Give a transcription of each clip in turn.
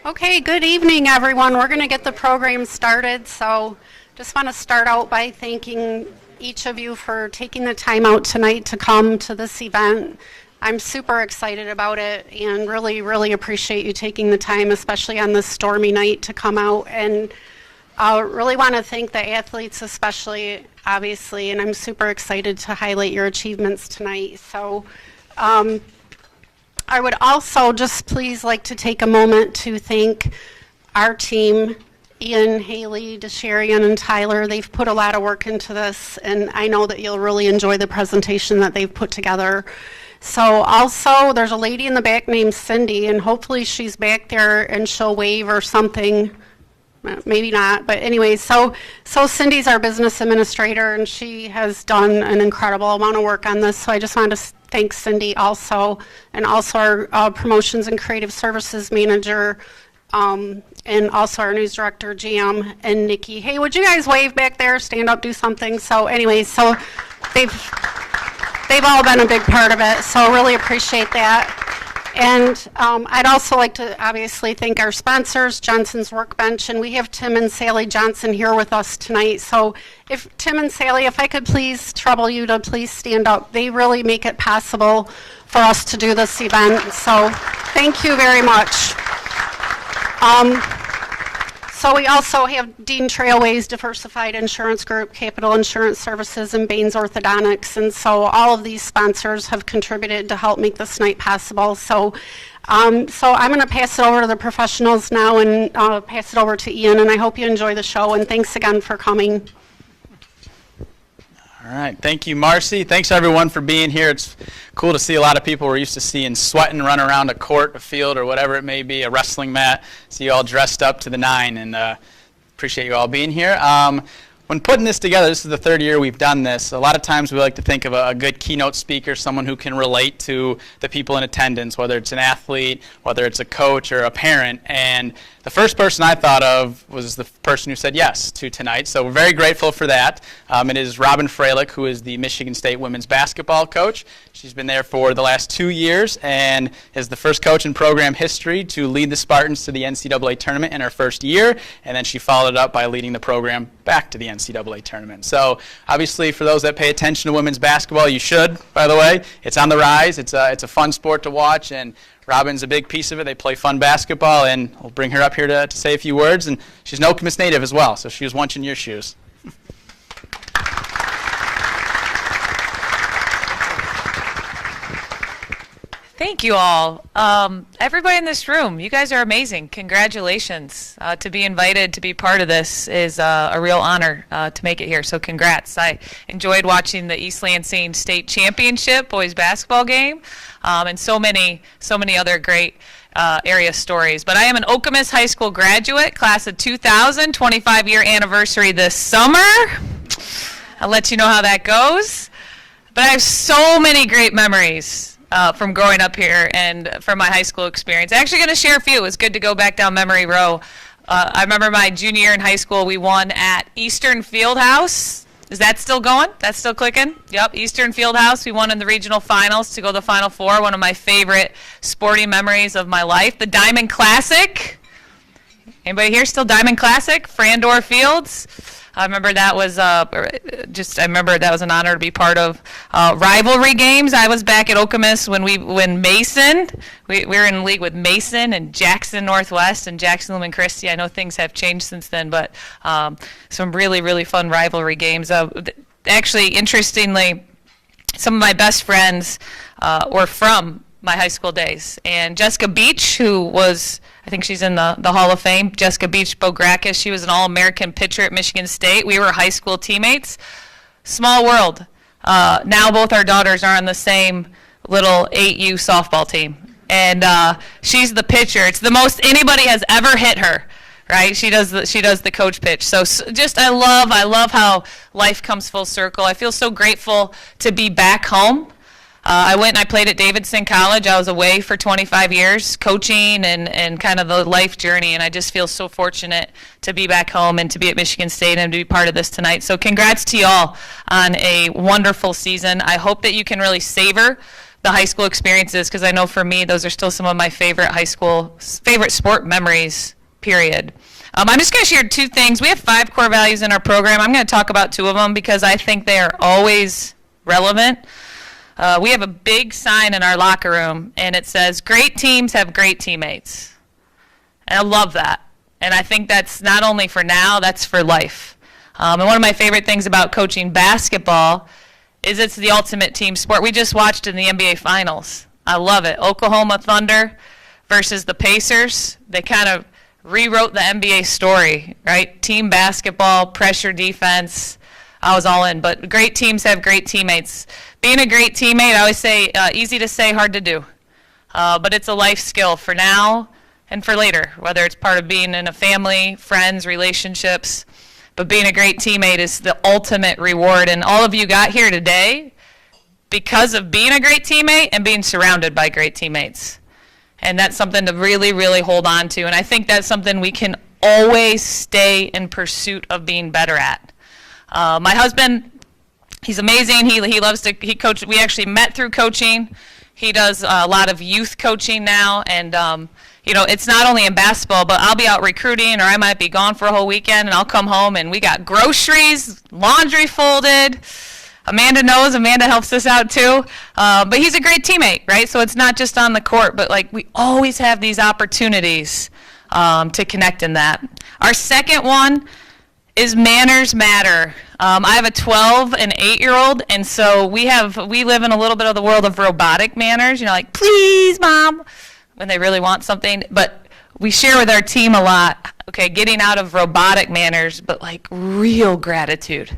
Okay, good evening, everyone. We're going to get the program started. So, just want to start out by thanking each of you for taking the time out tonight to come to this event. I'm super excited about it and really, really appreciate you taking the time, especially on this stormy night, to come out. And I really want to thank the athletes, especially, obviously, and I'm super excited to highlight your achievements tonight. So, I would also just please like to take a moment to thank our team, Ian, Haley, DeSherian, and Tyler. They've put a lot of work into this, and I know that you'll really enjoy the presentation that they've put together. So also, there's a lady in the back named Cindy, and hopefully she's back there and she'll wave or something. Maybe not, but anyway, so Cindy's our business administrator, and she has done an incredible amount of work on this. So I just wanted to thank Cindy also, and also our promotions and creative services manager, and also our news director, Jam, and Nikki. Hey, would you guys wave back there, stand up, do something? So anyway, so they've all been a big part of it, so really appreciate that. And I'd also like to obviously thank our sponsors, Johnson's Workbench, and we have Tim and Sally Johnson here with us tonight. So if Tim and Sally, if I could please trouble you to please stand up. They really make it possible for us to do this event. So thank you very much. So we also have Dean Trailways, Diversified Insurance Group, Capital Insurance Services, and Baines Orthodontics. And so all of these sponsors have contributed to help make this night possible. So I'm going to pass it over to the professionals now and pass it over to Ian. And I hope you enjoy the show. And thanks again for coming. All right, thank you, Marcy. Thanks, everyone, for being here. It's cool to see a lot of people we're used to seeing sweating, run around a court, a field, or whatever it may be, a wrestling mat. See you all dressed up to the nine, and appreciate you all being here. When putting this together, this is the third year we've done this. A lot of times we like to think of a good keynote speaker, someone who can relate to the people in attendance, whether it's an athlete, whether it's a coach or a parent. And the first person I thought of was the person who said yes to tonight, so we're very grateful for that. It is Robin Freilich, who is the Michigan State women's basketball coach. She's been there for the last 2 years and is the first coach in program history to lead the Spartans to the NCAA tournament in her first year, and then she followed it up by leading the program back to the NCAA tournament. So obviously, for those that pay attention to women's basketball, you should, by the way. It's on the rise. It's a fun sport to watch, and Robin's a big piece of it. They play fun basketball, and we'll bring her up here to say a few words. And she's an Okemos native as well, so she was once in your shoes. Thank you all. Everybody in this room, you guys are amazing. Congratulations. To be invited to be part of this is a real honor to make it here, so congrats. I enjoyed watching the East Lansing State Championship boys basketball game, and so many other great area stories. But I am an Okemos High School graduate, class of 2000, 25-year anniversary this summer. I'll let you know how that goes. But I have so many great memories from growing up here and from my high school experience. I'm actually going to share a few. It was good to go back down memory row. I remember my junior year in high school, we won at Eastern Fieldhouse. Is that still going? That's still clicking? Yep, Eastern Fieldhouse. We won in the regional finals to go to the Final Four, one of my favorite sporting memories of my life. The Diamond Classic. Anybody here still Diamond Classic? Frandor Fields. I remember that was an honor to be part of rivalry games. I was back at Okemos when Mason, we were in league with Mason and Jackson Northwest and Jackson Lumen Christi. I know things have changed since then, but some really, really fun rivalry games. Actually, interestingly, some of my best friends were from my high school days. And Jessica Beach, who was, I think she's in the Hall of Fame, Jessica Beach Bograkis, she was an All-American pitcher at Michigan State. We were high school teammates. Small world. Now both our daughters are on the same little 8U softball team. And she's the pitcher. It's the most anybody has ever hit her. Right? She does the coach pitch. So just I love how life comes full circle. I feel so grateful to be back home. I went and I played at Davidson College. I was away for 25 years coaching and kind of the life journey, and I just feel so fortunate to be back home and to be at Michigan State and to be part of this tonight. So congrats to you all on a wonderful season. I hope that you can really savor the high school experiences, because I know for me, those are still some of my favorite favorite sport memories, period. I'm just going to share 2 things. We have 5 core values in our program. I'm going to talk about 2 of them because I think they are always relevant. We have a big sign in our locker room, and it says, "Great teams have great teammates." And I love that. And I think that's not only for now, that's for life. And one of my favorite things about coaching basketball is it's the ultimate team sport. We just watched in the NBA Finals. I love it. Oklahoma Thunder versus the Pacers. They kind of rewrote the NBA story, right? Team basketball, pressure defense. I was all in. But great teams have great teammates. Being a great teammate, I always say, easy to say, hard to do. But it's a life skill for now and for later, whether it's part of being in a family, friends, relationships. But being a great teammate is the ultimate reward. And all of you got here today because of being a great teammate and being surrounded by great teammates. And that's something to really, really hold on to. And I think that's something we can always stay in pursuit of being better at. My husband, he's amazing. He loves to coach. We actually met through coaching. He does a lot of youth coaching now. And, it's not only in basketball, but I'll be out recruiting or I might be gone for a whole weekend and I'll come home and we got groceries, laundry folded. Amanda knows. Amanda helps us out too. But he's a great teammate, right? So it's not just on the court, but we always have these opportunities to connect in that. Our second one is manners matter. I have a 12 and 8-year-old, and so we live in a little bit of the world of robotic manners. Like, please, Mom, when they really want something. But we share with our team a lot, getting out of robotic manners, but real gratitude.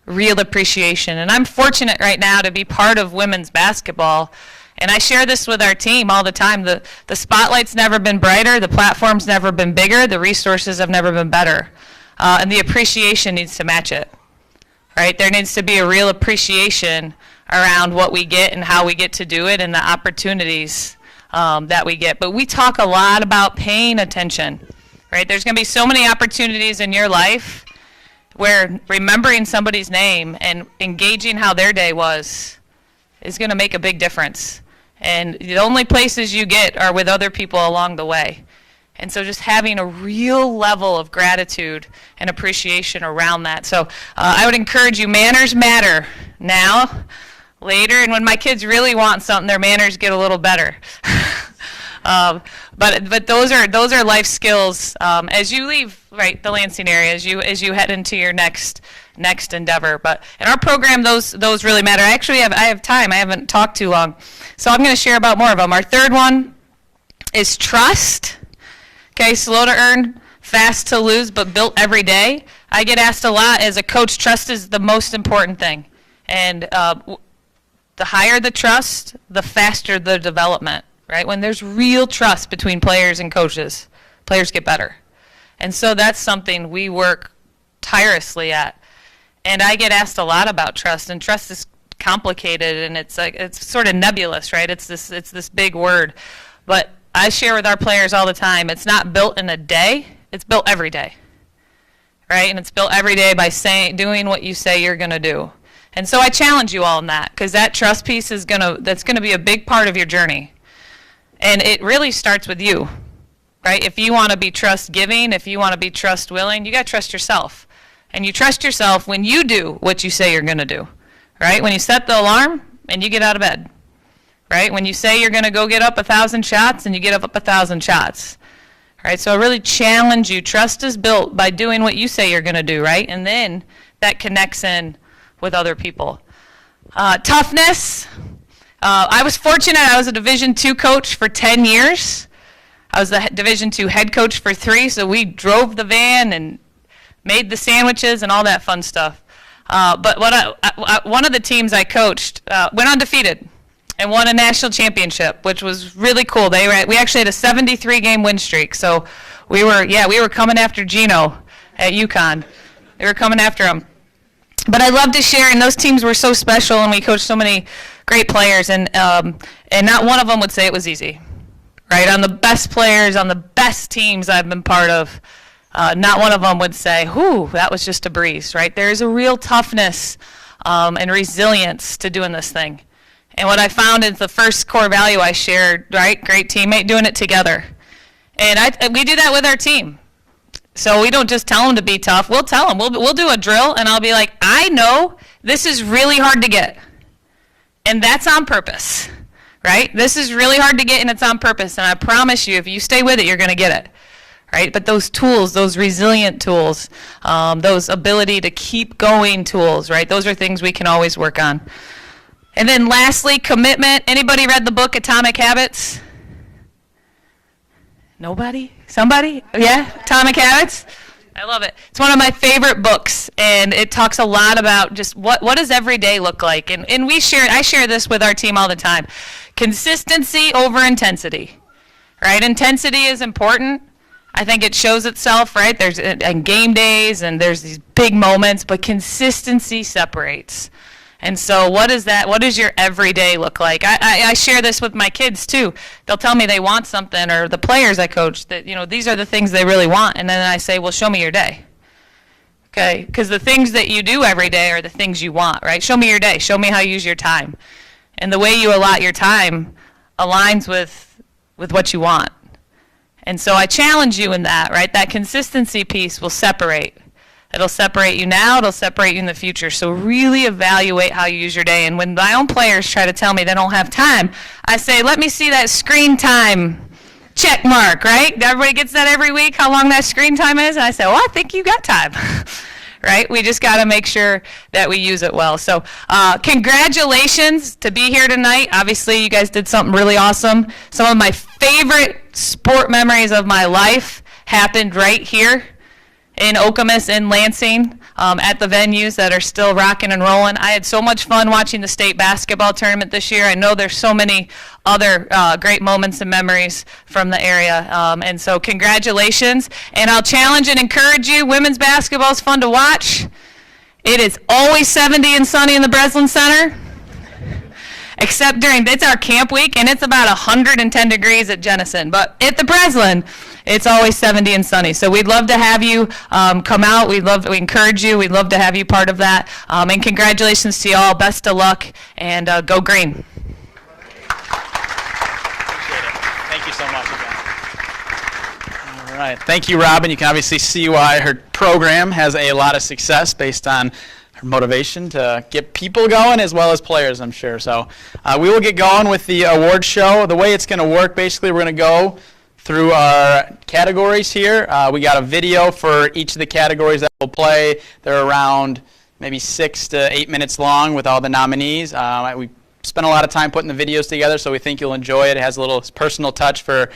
Real appreciation. And I'm fortunate right now to be part of women's basketball. And I share this with our team all the time. The spotlight's never been brighter. The platform's never been bigger. The resources have never been better. And the appreciation needs to match it. Right? There needs to be a real appreciation around what we get and how we get to do it and the opportunities that we get. But we talk a lot about paying attention. Right? There's going to be so many opportunities in your life where remembering somebody's name and engaging how their day was is going to make a big difference. And the only places you get are with other people along the way. And so just having a real level of gratitude and appreciation around that. So I would encourage you, manners matter now, later, and when my kids really want something, their manners get a little better. But those are life skills as you leave the Lansing area, as you head into your next endeavor. But in our program, those really matter. I have time. I haven't talked too long, so I'm going to share about more of them. Our third one is trust. Slow to earn, fast to lose, but built every day. I get asked a lot as a coach. Trust is the most important thing, and the higher the trust, the faster the development. Right? When there's real trust between players and coaches, players get better. And so that's something we work tirelessly at. And I get asked a lot about trust, and trust is complicated and it's sort of nebulous, right? It's this big word. But I share with our players all the time, it's not built in a day, it's built every day. Right? And it's built every day by doing what you say you're going to do. And so I challenge you all in that, because that trust piece that's going to be a big part of your journey. And it really starts with you, right? If you want to be trust-giving, if you want to be trust-willing, you got to trust yourself. And you trust yourself when you do what you say you're going to do, right? When you set the alarm and you get out of bed, right? When you say you're going to go get up 1,000 shots and you get up 1,000 shots, right? So I really challenge you. Trust is built by doing what you say you're going to do, right? And then that connects in with other people. Toughness. I was fortunate. I was a Division II coach for 10 years. I was the Division II head coach for 3, so we drove the van and made the sandwiches and all that fun stuff. But one of the teams I coached went undefeated and won a national championship, which was really cool. We actually had a 73-game win streak, so we were coming after Gino at UConn. They were coming after him. But I love to share, and those teams were so special, and we coached so many great players, and not one of them would say it was easy, right? On the best players, on the best teams I've been part of, not one of them would say, whew, that was just a breeze, right? There is a real toughness and resilience to doing this thing. And what I found is the first core value I shared, right? Great teammate, doing it together. And we do that with our team. So we don't just tell them to be tough. We'll tell them. We'll do a drill, and I'll be like, I know this is really hard to get. And that's on purpose, right? This is really hard to get, and it's on purpose. And I promise you, if you stay with it, you're going to get it, right? But those tools, those resilient tools, those ability to keep going tools, right? Those are things we can always work on. And then lastly, commitment. Anybody read the book Atomic Habits? Nobody? Somebody? Yeah? Atomic Habits? I love it. It's one of my favorite books, and it talks a lot about just what does every day look like. And I share this with our team all the time. Consistency over intensity, right? Intensity is important. I think it shows itself, right? There's on game days, and there's these big moments, but consistency separates. And so what does your everyday look like? I share this with my kids too. They'll tell me they want something, or the players I coach, that these are the things they really want. And then I say, well, show me your day. Okay? Because the things that you do every day are the things you want, right? Show me your day. Show me how you use your time. And the way you allot your time aligns with what you want. And so I challenge you in that, right? That consistency piece will separate. It'll separate you now, it'll separate you in the future. So really evaluate how you use your day. And when my own players try to tell me they don't have time, I say, let me see that screen time check mark, right? Everybody gets that every week, how long that screen time is? And I say, well, I think you got time, right? We just got to make sure that we use it well. So congratulations to be here tonight. Obviously, you guys did something really awesome. Some of my favorite sport memories of my life happened right here in Okemos and Lansing, at the venues that are still rocking and rolling. I had so much fun watching the state basketball tournament this year. I know there's so many other great moments and memories from the area. And so congratulations. And I'll challenge and encourage you, women's basketball is fun to watch. It is always 70 and sunny in the Breslin Center, except it's our camp week, and it's about 110 degrees at Jenison. But at the Breslin, it's always 70 and sunny. So we'd love to have you come out. We encourage you. We'd love to have you part of that. And congratulations to you all. Best of luck, and go green. Thank you so much again. All right. Thank you, Robin. You can obviously see why her program has a lot of success based on her motivation to get people going as well as players, I'm sure. So we will get going with the award show. The way it's going to work, basically, we're going to go through our categories here. We got a video for each of the categories that we'll play. They're around maybe 6 to 8 minutes long with all the nominees. We spent a lot of time putting the videos together, so we think you'll enjoy it. It has a little personal touch for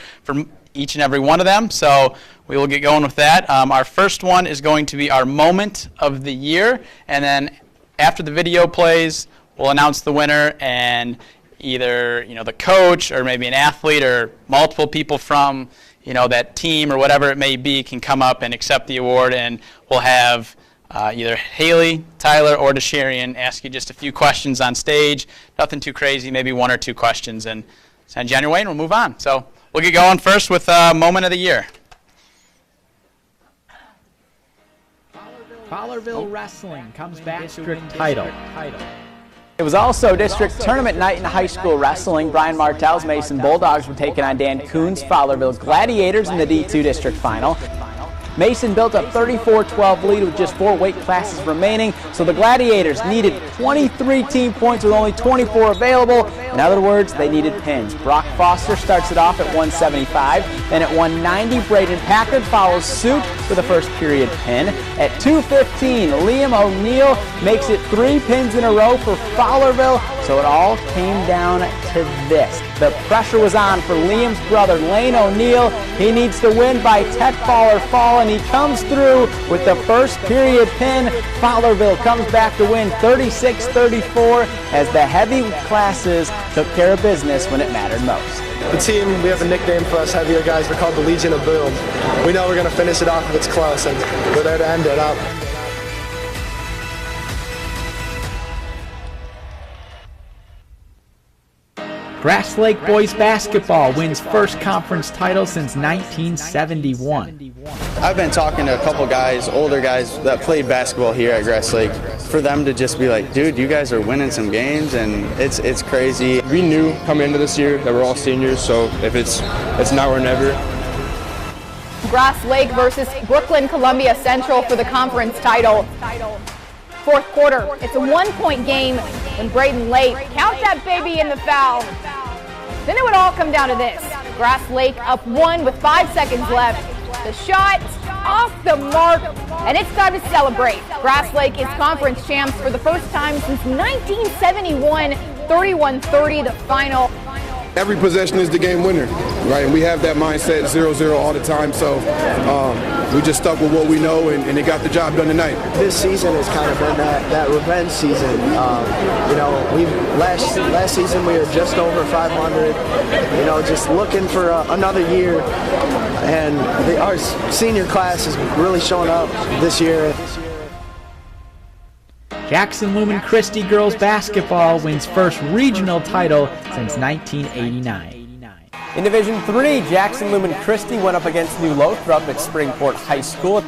each and every one of them, so we will get going with that. Our first one is going to be our moment of the year, and then after the video plays, we'll announce the winner, and either the coach or maybe an athlete or multiple people from that team or whatever it may be can come up and accept the award, and we'll have either Haley, Tyler, or DeSherian ask you just a few questions on stage. Nothing too crazy, maybe 1 or 2 questions, and send you on your way, and we'll move on. So we'll get going first with moment of the year. Fowlerville Wrestling comes back to win title. It was also district tournament night in high school wrestling. Brian Martell's Mason Bulldogs were taking on Dan Coon's Fowlerville Gladiators in the D2 district final. Mason built a 34-12 lead with just 4 weight classes remaining, so the Gladiators needed 23 team points with only 24 available. In other words, they needed pins. Brock Foster starts it off at 175. Then at 190, Braden Packard follows suit with a first period pin. At 215, Liam O'Neill makes it 3 pins in a row for Fowlerville, so it all came down to this. The pressure was on for Liam's brother, Lane O'Neill. He needs to win by 10 fall or fall, and he comes through with the first period pin. Fowlerville comes back to win 36-34 as the heavy classes took care of business when it mattered most. The team, we have a nickname for us heavier guys. We're called the Legion of Boom. We know we're going to finish it off if it's close, and we're there to end it up. Grass Lake Boys Basketball wins first conference title since 1971. I've been talking to a couple guys, older guys that played basketball here at Grass Lake for them to just be like, dude, you guys are winning some games, and it's crazy. We knew coming into this year that we're all seniors, so if it's now or never. Grass Lake versus Brooklyn Columbia Central for the conference title. Fourth quarter, it's a 1-point game when Braden Lake count that baby in the foul. Then it would all come down to this. Grass Lake up 1 with 5 seconds left. The shot off the mark, and it's time to celebrate. Grass Lake is conference champs for the first time since 1971, 31-30 the final. Every possession is the game winner, right? And we have that mindset 0-0 all the time. So we just stuck with what we know, and they got the job done tonight. This season has kind of been that revenge season. You know, last season we were just over 500. You know, just looking for another year, and our senior class is really showing up this year. Jackson Lumen Christi girls basketball wins first regional title since 1989. In Division 3, Jackson Lumen Christi went up against New Lothrop at Springport High School.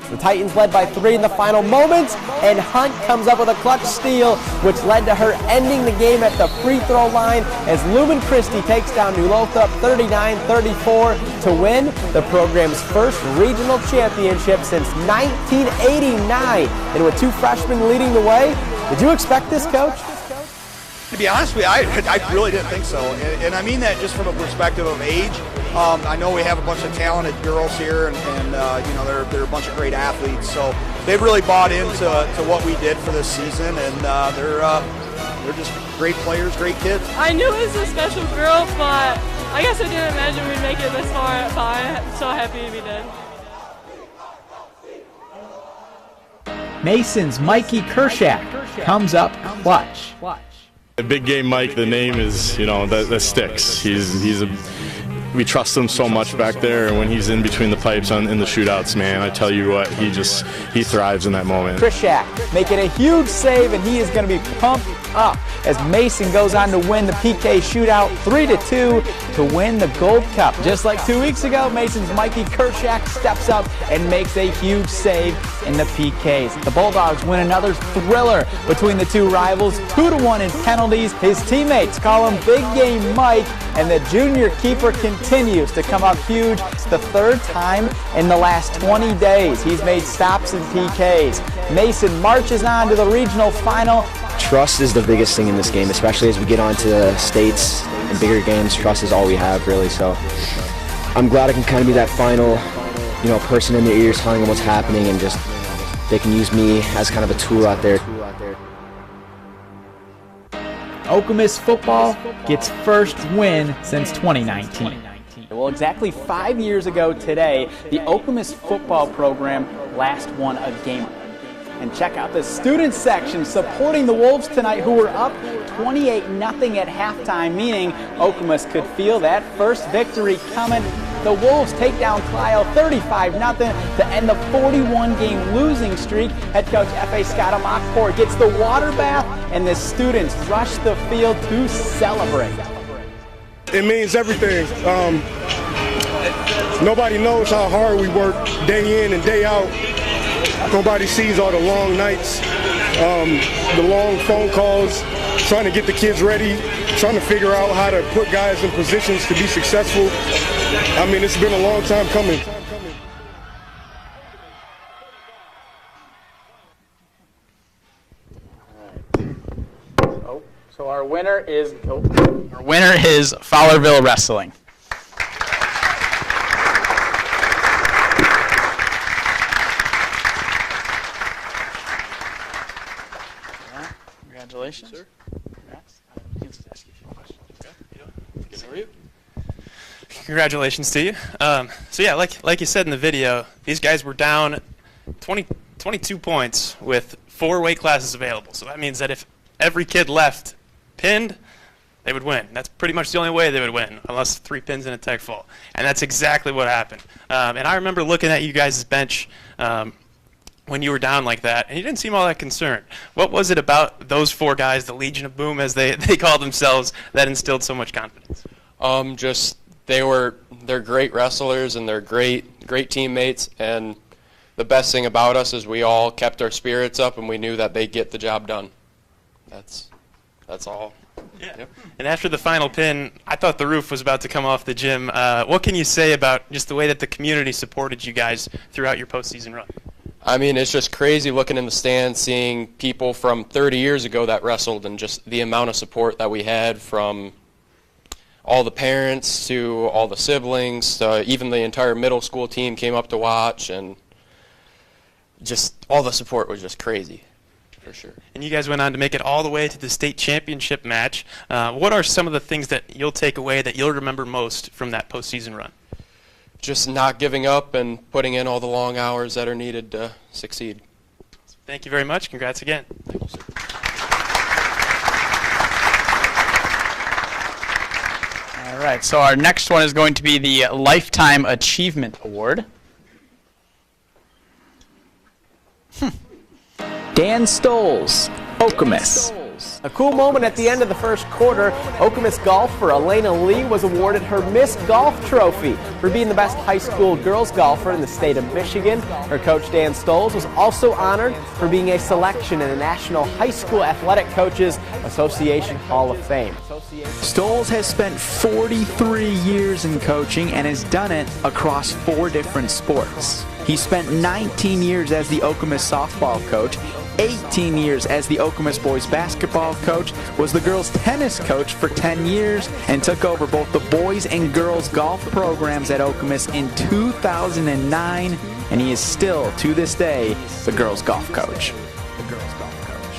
The Titans led by 3 in the final moments, and Hunt comes up with a clutch steal, which led to her ending the game at the free throw line as Lumen Christi takes down New Lothrop 39-34 to win the program's first regional championship since 1989. And with 2 freshmen leading the way, did you expect this, Coach? To be honest with you, I really didn't think so, and I mean that just from a perspective of age. I know we have a bunch of talented girls here, and you know they're a bunch of great athletes, so they've really bought into what we did for this season, and they're just great players, great kids. I knew it was a special girl, but I guess I didn't imagine we'd make it this far. But I'm so happy we did. Mason's Mikey Kershak comes up clutch. A big game Mike, the name is, you know, that sticks. We trust him so much back there, and when he's in between the pipes in the shootouts, man, I tell you what, he thrives in that moment. Kershak making a huge save, and he is going to be pumped up as Mason goes on to win the PK shootout 3-2 to win the Gold Cup. Just like 2 weeks ago, Mason's Mikey Kershak steps up and makes a huge save in the PKs. The Bulldogs win another thriller between the 2 rivals, 2-1 in penalties. His teammates call him Big Game Mike, and the junior keeper continues to come up huge. It's the 3rd time in the last 20 days he's made stops in PKs. Mason marches on to the regional final. Trust is the biggest thing in this game, especially as we get onto the states and bigger games. Trust is all we have, really. So I'm glad I can kind of be that final, you know, person in their ears telling them what's happening, and just they can use me as kind of a tool out there. Okemos football gets first win since 2019. Well, exactly 5 years ago today, the Okemos football program last won a game. And check out the student section supporting the Wolves tonight, who were up 28-0 at halftime, meaning Okemos could feel that first victory coming. The Wolves take down Clio 35-0 to end the 41-game losing streak. Head coach F.A. Scott Amakpour gets the water bath, and the students rush the field to celebrate. It means everything. Nobody knows how hard we work day in and day out. Nobody sees all the long nights, the long phone calls, trying to get the kids ready, trying to figure out how to put guys in positions to be successful. I mean, it's been a long time coming. So our winner is Fowlerville Wrestling. Congratulations. Sir. Congrats. Ask you a few questions. Okay. How are you? Congratulations to you. So yeah, like you said in the video, these guys were down 22 points with 4 weight classes available. So that means that if every kid left pinned, they would win. That's pretty much the only way they would win, unless 3 pins in a tech fall. And that's exactly what happened. And I remember looking at you guys' bench when you were down like that, and you didn't seem all that concerned. What was it about those 4 guys, the Legion of Boom, as they called themselves, that instilled so much confidence? They're great wrestlers, and they're great teammates, and the best thing about us is we all kept our spirits up and we knew that they'd get the job done. That's all. Yeah. Yep. And after the final pin, I thought the roof was about to come off the gym. What can you say about just the way that the community supported you guys throughout your postseason run? I mean, it's just crazy looking in the stands, seeing people from 30 years ago that wrestled, and just the amount of support that we had from all the parents to all the siblings, even the entire middle school team came up to watch, and just all the support was just crazy, for sure. And you guys went on to make it all the way to the state championship match. What are some of the things that you'll take away that you'll remember most from that postseason run? Just not giving up and putting in all the long hours that are needed to succeed. Thank you very much. Congrats again. Thank you, sir. All right, so our next one is going to be the Lifetime Achievement Award. Dan Stoles, Okemos. A cool moment at the end of the first quarter. Okemos golfer Elena Lee was awarded her Miss Golf Trophy for being the best high school girls golfer in the state of Michigan. Her coach Dan Stoles was also honored for being a selection in the National High School Athletic Coaches Association Hall of Fame. Stoles has spent 43 years in coaching and has done it across 4 different sports. He spent 19 years as the Okemos softball coach, 18 years as the Okemos boys basketball coach, was the girls tennis coach for 10 years, and took over both the boys and girls golf programs at Okemos in 2009, and he is still, to this day, the girls golf coach.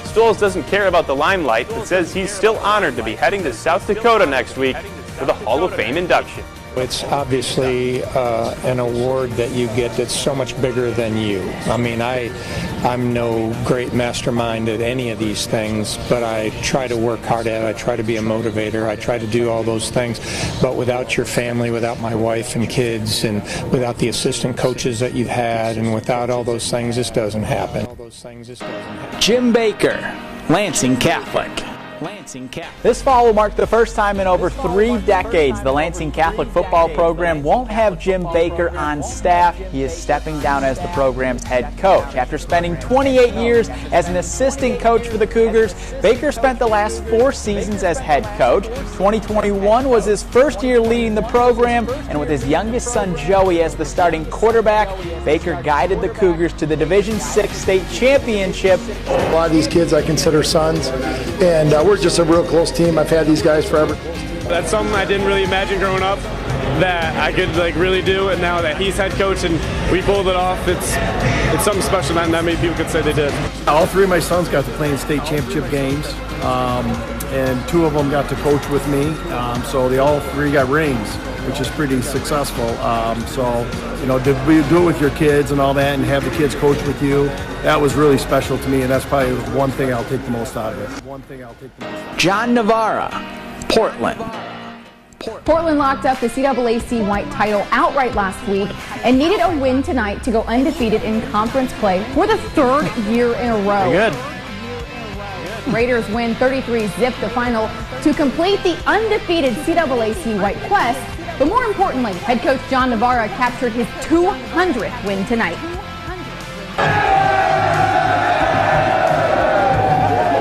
Stoles doesn't care about the limelight, but says he's still honored to be heading to South Dakota next week for the Hall of Fame induction. It's obviously an award that you get that's so much bigger than you. I mean, I'm no great mastermind at any of these things, but I try to work hard at it. I try to be a motivator. I try to do all those things. But without your family, without my wife and kids, and without the assistant coaches that you've had, and without all those things, this doesn't happen. Jim Baker, Lansing Catholic. This fall will mark the first time in over 3 decades the Lansing Catholic football program won't have Jim Baker on staff. He is stepping down as the program's head coach. After spending 28 years as an assistant coach for the Cougars, Baker spent the last 4 seasons as head coach. 2021 was his first year leading the program, and with his youngest son Joey as the starting quarterback, Baker guided the Cougars to the Division VI state championship. A lot of these kids I consider sons, and we're just a real close team. I've had these guys forever. That's something I didn't really imagine growing up that I could really do, and now that he's head coach and we pulled it off, it's something special that not many people could say they did. All 3 of my sons got to play in state championship games, and 2 of them got to coach with me, so they all 3 got rings, which is pretty successful. So, you know, to do it with your kids and all that and have the kids coach with you, that was really special to me, and that's probably one thing I'll take the most out of it. John Navarra, Portland. Portland locked up the CAAC White title outright last week and needed a win tonight to go undefeated in conference play for the 3rd year in a row. Very good. Raiders win 33-zip the final to complete the undefeated CAAC White quest, but more importantly, head coach John Navarra captured his 200th win tonight.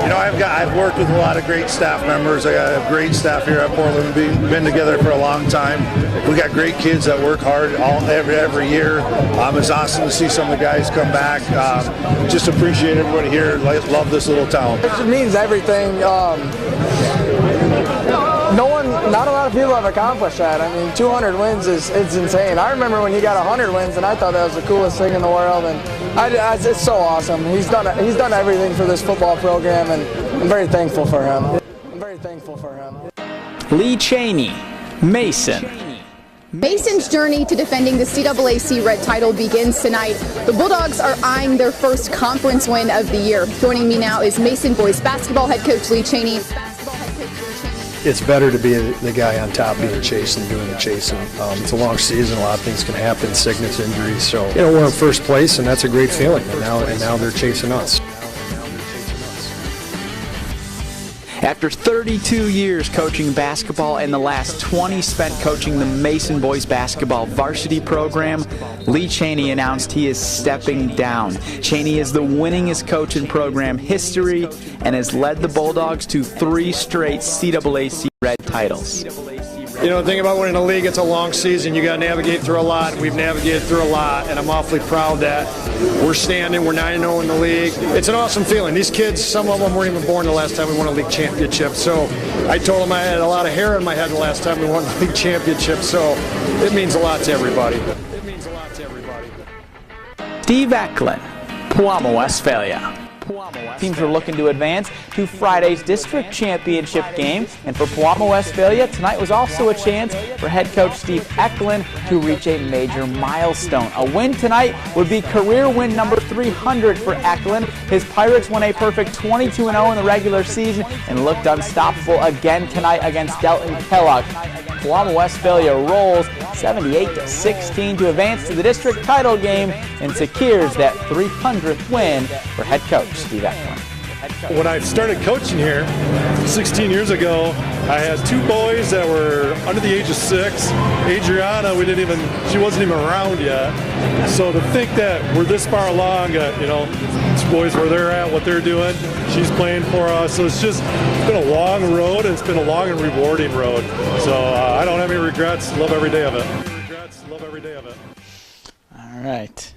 You know, I've worked with a lot of great staff members. I got a great staff here at Portland. We've been together for a long time. We got great kids that work hard every year. It's awesome to see some of the guys come back. Just appreciate everybody here. Love this little town. It means everything. Not a lot of people have accomplished that. I mean, 200 wins it's insane. I remember when he got 100 wins, and I thought that was the coolest thing in the world. And it's so awesome. He's done everything for this football program, and I'm very thankful for him. Lee Cheney, Mason. Mason's journey to defending the CAAC Red title begins tonight. The Bulldogs are eyeing their first conference win of the year. Joining me now is Mason boys basketball head coach Lee Cheney. It's better to be the guy on top being chased than doing the chasing. It's a long season. A lot of things can happen, sickness, injuries. So, you know, we're in first place, and that's a great feeling. And now they're chasing us. After 32 years coaching basketball and the last 20 spent coaching the Mason boys basketball varsity program, Lee Chaney announced he is stepping down. Chaney is the winningest coach in program history and has led the Bulldogs to 3 straight CAAC Red titles. You know, the thing about winning a league, it's a long season. You got to navigate through a lot. We've navigated through a lot, and I'm awfully proud that we're standing. We're 9-0 in the league. It's an awesome feeling. These kids, some of them weren't even born the last time we won a league championship. So I told them I had a lot of hair in my head the last time we won the league championship. So it means a lot to everybody. It means a lot to everybody. Steve Eklund, Puama, Westphalia. Teams are looking to advance to Friday's district championship game, and for Puama, Westphalia, tonight was also a chance for head coach Steve Eklund to reach a major milestone. A win tonight would be career win number 300 for Eklund. His Pirates won a perfect 22-0 in the regular season and looked unstoppable again tonight against Delton Kellogg. Puama, Westphalia rolls 78-16 to advance to the district title game and secures that 300th win for head coach Steve Eklund. When I started coaching here 16 years ago, I had 2 boys that were under the age of 6. Adriana, she wasn't even around yet. So to think that we're this far along, these boys where they're at, what they're doing, she's playing for us. So it's been a long road, and it's been a long and rewarding road. So I don't have any regrets. Love every day of it. All right.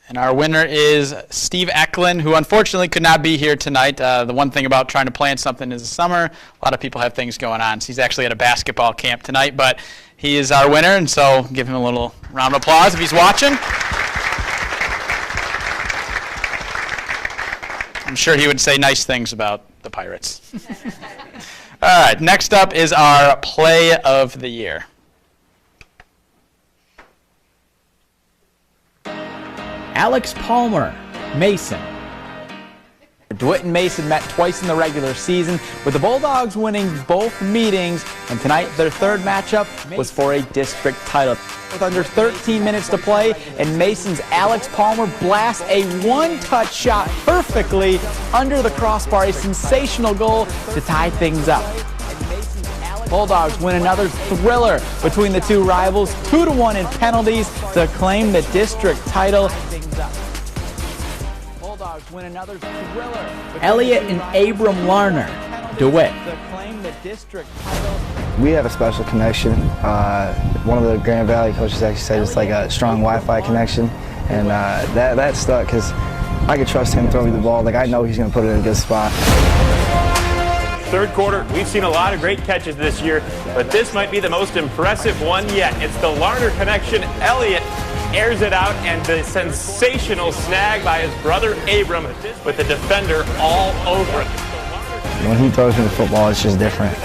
And our winner is Steve Eklund, who unfortunately could not be here tonight. The one thing about trying to plan something in the summer, a lot of people have things going on. So he's actually at a basketball camp tonight, but he is our winner, and so give him a little round of applause if he's watching. I'm sure he would say nice things about the Pirates. All right, next up is our Play of the Year. Alex Palmer, Mason. DeWitt and Mason met twice in the regular season, with the Bulldogs winning both meetings, and tonight their third matchup was for a district title. With under 13 minutes to play, and Mason's Alex Palmer blasts a one-touch shot perfectly under the crossbar, a sensational goal to tie things up. Bulldogs win another thriller between the two rivals, 2-1 in penalties to claim the district title. Bulldogs win another thriller. Elliott and Abram Larner, DeWitt. We have a special connection. One of the Grand Valley coaches actually said it's like a strong Wi-Fi connection, and that stuck because I could trust him throwing me the ball. Like, I know he's going to put it in a good spot. Third quarter, we've seen a lot of great catches this year, but this might be the most impressive one yet. It's the Larner connection. Elliott airs it out, and the sensational snag by his brother Abram with the defender all over it. When he throws me the football, it's just different.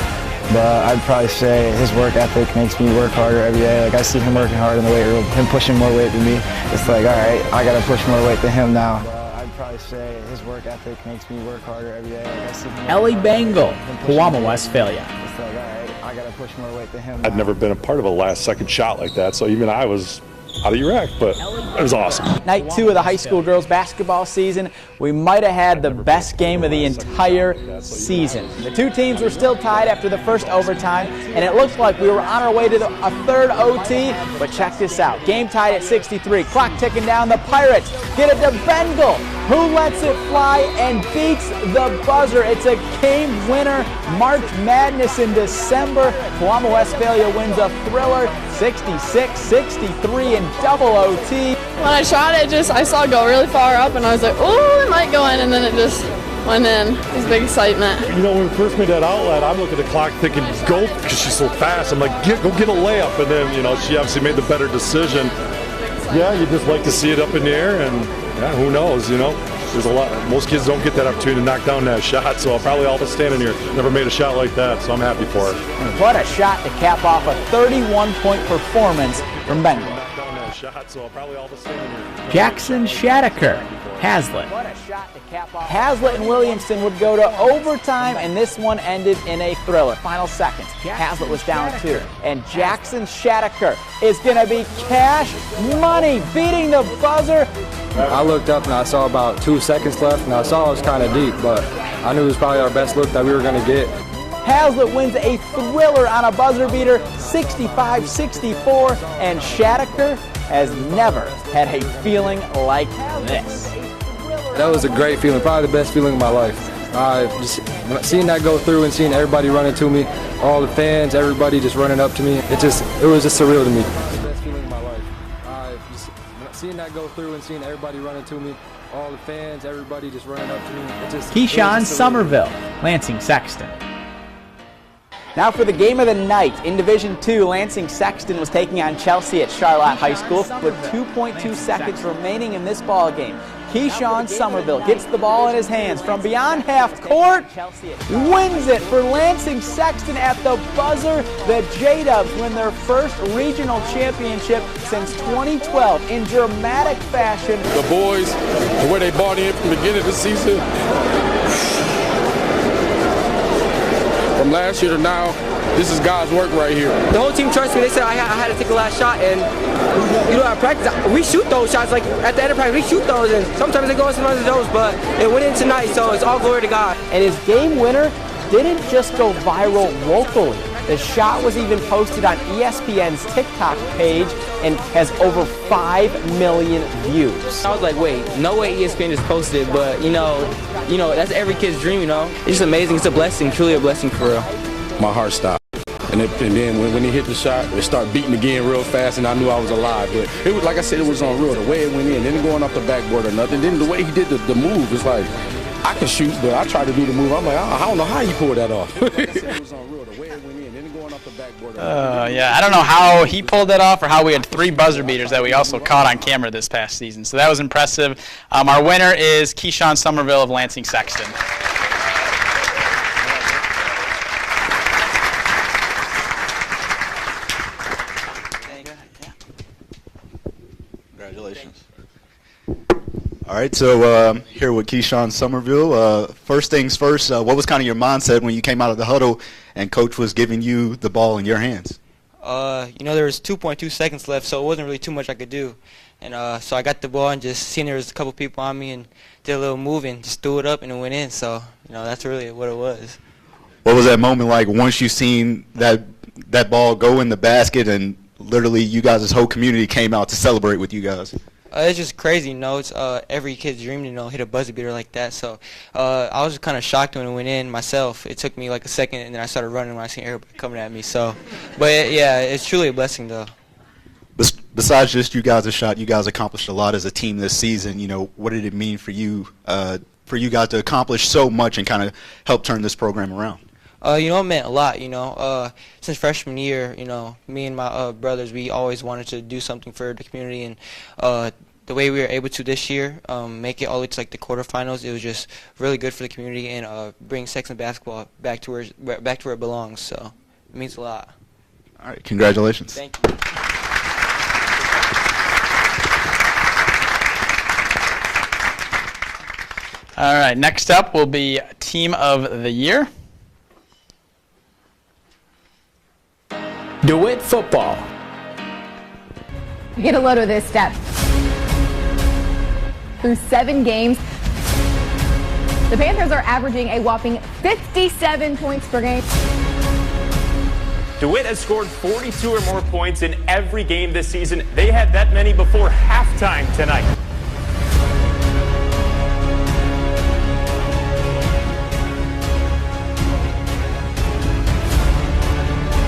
But I'd probably say his work ethic makes me work harder every day. Like, I see him working hard in the weight room, him pushing more weight than me. It's like, all right, I got to push more weight than him now. I'd probably say his work ethic makes me work harder every day. Like, I see him Ellie Bangle, Puama, Westphalia. It's like, all right, I got to push more weight than him. I'd never been a part of a last-second shot like that, so even I was out of Iraq, but it was awesome. Night 2 of the high school girls basketball season, we might have had the best game of the entire season. The two teams were still tied after the first overtime, and it looked like we were on our way to a third OT, but check this out. Game tied at 63, clock ticking down. The Pirates get it to Bengal, who lets it fly and beats the buzzer. It's a game winner, March Madness in December. Puama Westphalia wins a thriller, 66-63 in double OT. When I shot it, I saw it go really far up, and I was like, oh, it might go in, and then it just went in. It was big excitement. You know, when we first made that outlet, I'm looking at the clock thinking, go, because she's so fast. I'm like, go get a layup. And then, she obviously made the better decision. Yeah, you just like to see it up in the air, and yeah, who knows, There's a lot. Most kids don't get that opportunity to knock down that shot, so probably all of us standing here never made a shot like that, so I'm happy for it. What a shot to cap off a 31-point performance from Bengal. Jackson Shadaker, Hazlitt. Hazlitt and Williamson would go to overtime, and this one ended in a thriller. Final seconds, Hazlitt was down 2, and Jackson Shadaker is going to be cash money, beating the buzzer. I looked up and I saw about 2 seconds left, and I saw it was kind of deep, but I knew it was probably our best look that we were going to get. Hazlitt wins a thriller on a buzzer beater, 65-64, and Shattucker has never had a feeling like this. That was a great feeling, probably the best feeling of my life. Just seeing that go through and seeing everybody running to me, all the fans, everybody just running up to me, it was just surreal to me. The best feeling of my life. Just seeing that go through and seeing everybody running to me, all the fans, everybody just running up to me, Keyshawn Somerville, Lansing Sexton. Now for the game of the night. In Division II, Lansing Sexton was taking on Chelsea at Charlotte High School with 2.2 seconds remaining in this ball game. Keyshawn Somerville gets the ball in his hands from beyond half court, wins it for Lansing Sexton at the buzzer. The J-Dubs win their first regional championship since 2012 in dramatic fashion. The boys, the way they bought in from the beginning of the season, from last year to now, this is God's work right here. The whole team trusts me. They said I had to take the last shot, and at practice, we shoot those shots. Like at the end of practice, we shoot those, and sometimes they go and sometimes they don't, but it went in tonight, so it's all glory to God. And his game winner didn't just go viral locally. The shot was even posted on ESPN's TikTok page and has over 5 million views. I was like, wait, no way ESPN just posted it, but you know, that's every kid's dream, It's just amazing. It's a blessing, truly a blessing for real. My heart stopped. And then when he hit the shot, it started beating again real fast, and I knew I was alive. But it was, like I said, it was unreal. The way it went in, didn't going off the backboard or nothing. Then the way he did the move, it's like, I can shoot, but I tried to do the move. I'm like, I don't know how you pulled that off. It was unreal. The way it went in, didn't going off the backboard. Yeah, I don't know how he pulled that off or how we had 3 buzzer beaters that we also caught on camera this past season. So that was impressive. Our winner is Keyshawn Somerville of Lansing Sexton. Congratulations. All right, so here with Keyshawn Somerville. First things first, what was kind of your mindset when you came out of the huddle and Coach was giving you the ball in your hands? There was 2.2 seconds left, so it wasn't really too much I could do. And so I got the ball and just seen there was a couple people on me and did a little move and just threw it up and it went in. So, that's really what it was. What was that moment like once you seen that ball go in the basket and literally you guys, this whole community came out to celebrate with you guys? It's just crazy, It's every kid's dream to hit a buzzer beater like that. So I was just kind of shocked when it went in myself. It took me like a second, and then I started running when I seen everybody coming at me. So, but yeah, it's truly a blessing, though. Besides just you guys' shot, you guys accomplished a lot as a team this season. What did it mean for you guys to accomplish so much and kind of help turn this program around? It meant a lot, Since freshman year, me and my brothers, we always wanted to do something for the community, and the way we were able to this year, make it all the way to the quarterfinals, it was just really good for the community and bring Sexton basketball back to where it belongs. So it means a lot. All right, congratulations. Thank you. All right, next up will be Team of the Year. DeWitt football. Get a load of this step. Through 7 games, the Panthers are averaging a whopping 57 points per game. DeWitt has scored 42 or more points in every game this season. They had that many before halftime tonight.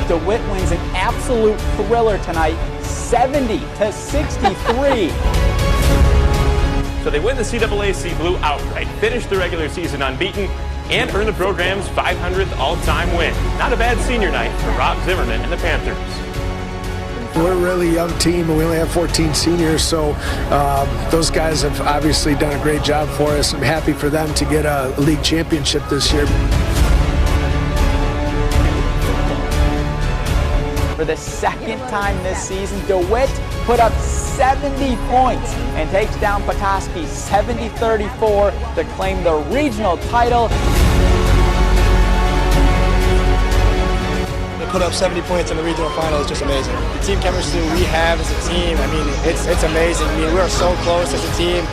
DeWitt wins an absolute thriller tonight, 70-63. So they win the CAAC Blue outright, finish the regular season unbeaten, and earn the program's 500th all-time win. Not a bad senior night for Rob Zimmerman and the Panthers. We're a really young team, and we only have 14 seniors, so those guys have obviously done a great job for us. I'm happy for them to get a league championship this year. For the second time this season, DeWitt put up 70 points and takes down Petoskey 70-34 to claim the regional title. To put up 70 points in the regional final is just amazing. The team chemistry we have as a team, it's amazing. We are so close as a team.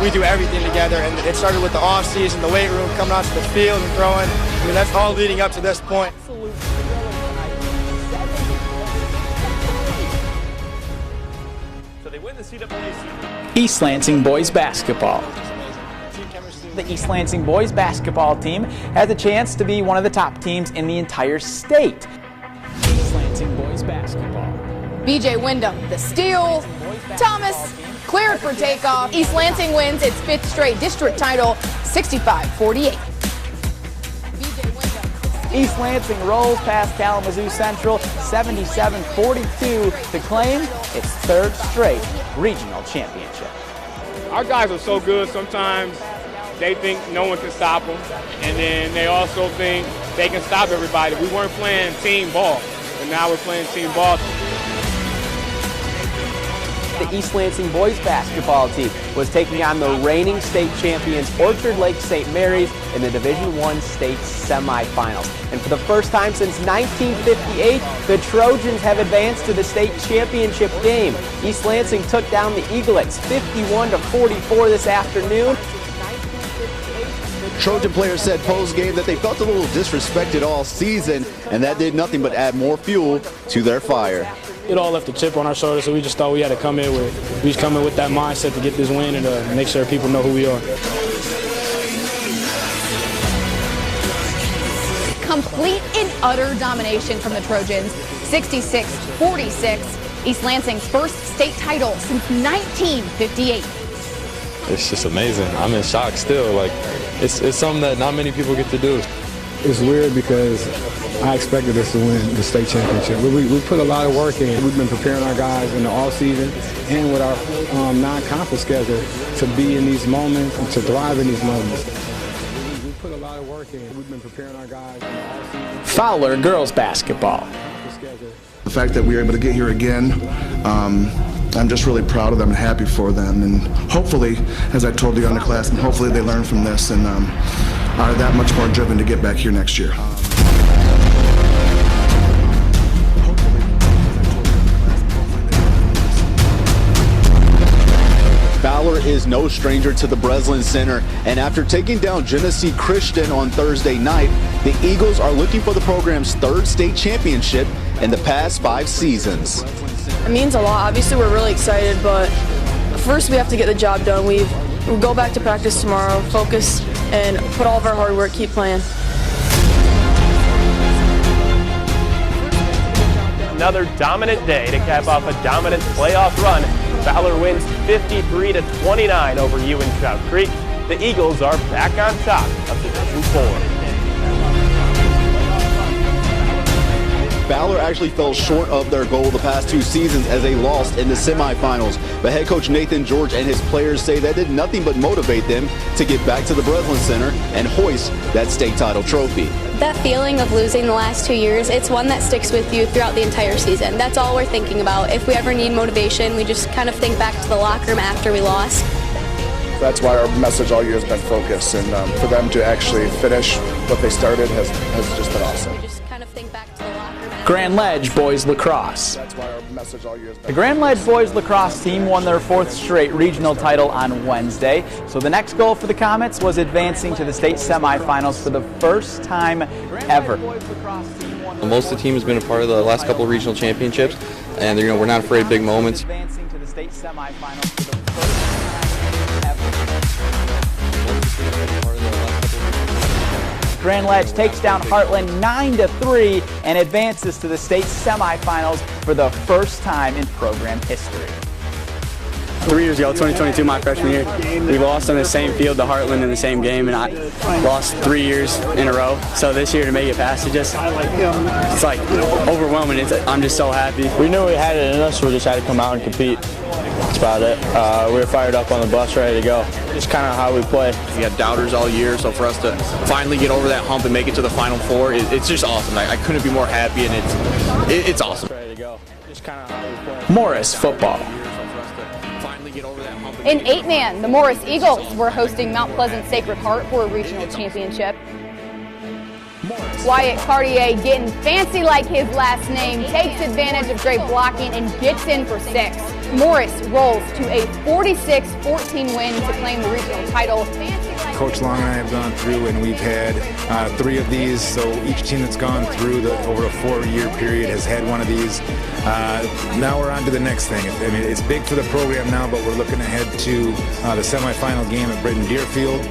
we do everything together, and it started with the off season, the weight room, coming out to the field and throwing. I mean, that's all leading up to this point. So they win the CWC. East Lansing boys basketball. The East Lansing boys basketball team has a chance to be one of the top teams in the entire state. East Lansing boys basketball. BJ Wyndham, the steal. Thomas cleared for takeoff. East Lansing wins its 5th straight district title, 65-48. East Lansing rolls past Kalamazoo Central 77-42 to claim its 3rd straight regional championship. Our guys are so good sometimes. They think no one can stop them, and then they also think they can stop everybody. We weren't playing team ball, and now we're playing team ball. The East Lansing boys basketball team was taking on the reigning state champions Orchard Lake St. Mary's in the Division I state semifinals. And for the first time since 1958, the Trojans have advanced to the state championship game. East Lansing took down the Eaglets 51-44 this afternoon. Trojan players said post-game that they felt a little disrespected all season, and that did nothing but add more fuel to their fire. It all left a chip on our shoulders, so we just thought we had to come in with that mindset to get this win and to make sure people know who we are. Complete and utter domination from the Trojans, 66-46. East Lansing's first state title since 1958. It's just amazing. I'm in shock still. Like, it's something that not many people get to do. It's weird because I expected us to win the state championship. We put a lot of work in. We've been preparing our guys in the off season and with our non-conference schedule to be in these moments and to thrive in these moments. We put a lot of work in. We've been preparing our guys in the off season. Fowler girls basketball. The fact that we were able to get here again, I'm just really proud of them and happy for them. And hopefully, as I told the underclassmen, hopefully they learn from this and are that much more driven to get back here next year. Fowler is no stranger to the Breslin Center, and after taking down Genesee Christian on Thursday night, the Eagles are looking for the program's 3rd state championship in the past 5 seasons. It means a lot. Obviously, we're really excited, but first we have to get the job done. We'll go back to practice tomorrow, focus, and put all of our hard work, keep playing. Another dominant day to cap off a dominant playoff run. Fowler wins 53-29 over UNC Trout Creek. The Eagles are back on top of Division 4. Fowler actually fell short of their goal the past 2 seasons as they lost in the semifinals. But head coach Nathan George and his players say that did nothing but motivate them to get back to the Breslin Center and hoist that state title trophy. That feeling of losing the last 2 years, it's one that sticks with you throughout the entire season. That's all we're thinking about. If we ever need motivation, we just kind of think back to the locker room after we lost. That's why our message all year has been focus, and for them to actually finish what they started has just been awesome. We just kind of think back to the locker room. Grand Ledge boys lacrosse. That's why our message all year has been The Grand Ledge boys lacrosse team won their 4th straight regional title on Wednesday. So the next goal for the Comets was advancing to the state semifinals for the first time ever. Most of the team has been a part of the last couple of regional championships, and we're not afraid of big moments. Advancing to the state semifinals for the first time ever. Grand Ledge takes down Heartland 9-3 and advances to the state semifinals for the first time in program history. 3 years ago, 2022, my freshman year, we lost on the same field to Heartland in the same game, and I lost 3 years in a row. So this year to make it past, it's like overwhelming. I'm just so happy. We knew we had it in us, we just had to come out and compete. That's about it. We were fired up on the bus, ready to go. Just kind of how we play. We had doubters all year, so for us to finally get over that hump and make it to the Final Four, it's just awesome. I couldn't be more happy, and it's awesome. Ready to go. Just kind of how we play. Morris football. In 8-man, the Morris Eagles were hosting Mount Pleasant Sacred Heart for a regional championship. Wyatt Cartier, getting fancy like his last name, takes advantage of great blocking and gets in for 6. Morris rolls to a 46-14 win to claim the regional title. Coach Long and I have gone through, and we've had 3 of these. So each team that's gone through over a 4-year period has had one of these. Now we're on to the next thing. I mean, it's big for the program now, but we're looking ahead to the semifinal game at Britton Deerfield.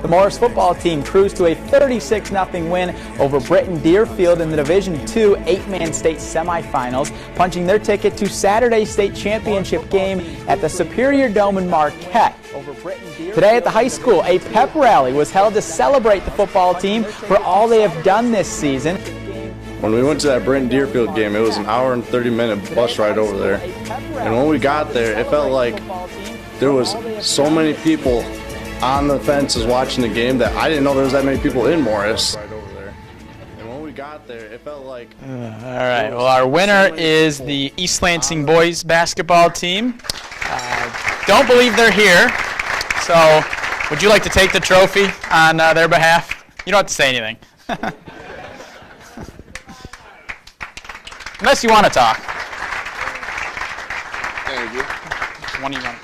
The Morris football team cruised to a 36-0 win over Britton Deerfield in the Division II 8-man state semifinals, punching their ticket to Saturday's state championship game at the Superior Dome in Marquette. Today at the high school, a pep rally was held to celebrate the football team for all they have done this season. When we went to that Britton Deerfield game, it was an hour and 30-minute bus ride over there. And when we got there, it felt like there was so many people on the fences watching the game that I didn't know there was that many people in Morris. Right over there. And when we got there, it felt like... All right, well, our winner is the East Lansing boys basketball team. Don't believe they're here, so would you like to take the trophy on their behalf? You don't have to say anything. Unless you want to talk. Thank you. One of you want.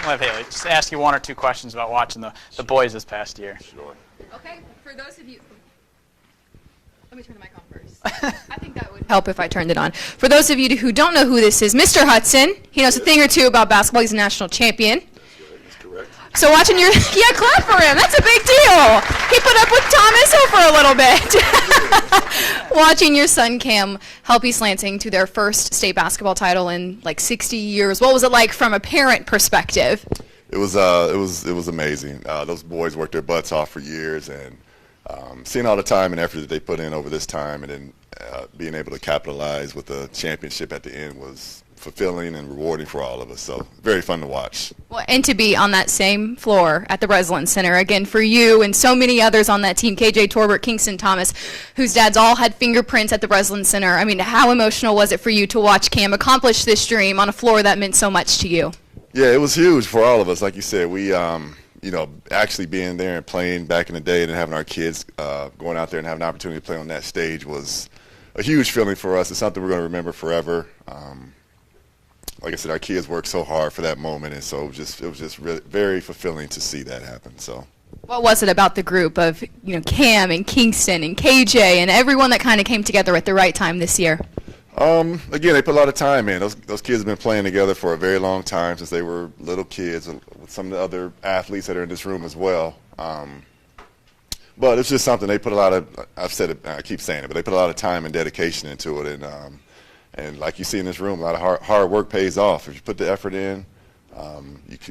I'll have Haley just ask you 1 or 2 questions about watching the boys this past year. Sure. Okay, for those of you, let me turn the mic on first. I think that would help if I turned it on. For those of you who don't know who this is, Mr. Hudson, he knows a thing or two about basketball. He's a national champion. That's correct. So watching your, yeah, clap for him. That's a big deal. He put up with Tom Izzo for a little bit. Watching your son Cam help East Lansing to their first state basketball title in like 60 years. What was it like from a parent perspective? It was amazing. Those boys worked their butts off for years, and seeing all the time and effort that they put in over this time, and then being able to capitalize with the championship at the end was fulfilling and rewarding for all of us. So very fun to watch. Well, and to be on that same floor at the Breslin Center again for you and so many others on that team, KJ Torbert, Kingston Thomas, whose dads all had fingerprints at the Breslin Center. I mean, how emotional was it for you to watch Cam accomplish this dream on a floor that meant so much to you? Yeah, it was huge for all of us. Like you said, we you know, actually being there and playing back in the day and having our kids going out there and having an opportunity to play on that stage was a huge feeling for us. It's something we're going to remember forever. Like I said, our kids worked so hard for that moment, and so it was just really very fulfilling to see that happen. So, what was it about the group of, you know, Cam and Kingston and KJ and everyone that kind of came together at the right time this year? Again, they put a lot of time in. Those kids have been playing together for a very long time, since they were little kids, with some of the other athletes that are in this room as well. But it's just something they put a lot of, I've said it, I keep saying it, but they put a lot of time and dedication into it. And like you see in this room, a lot of hard work pays off. If you put the effort in,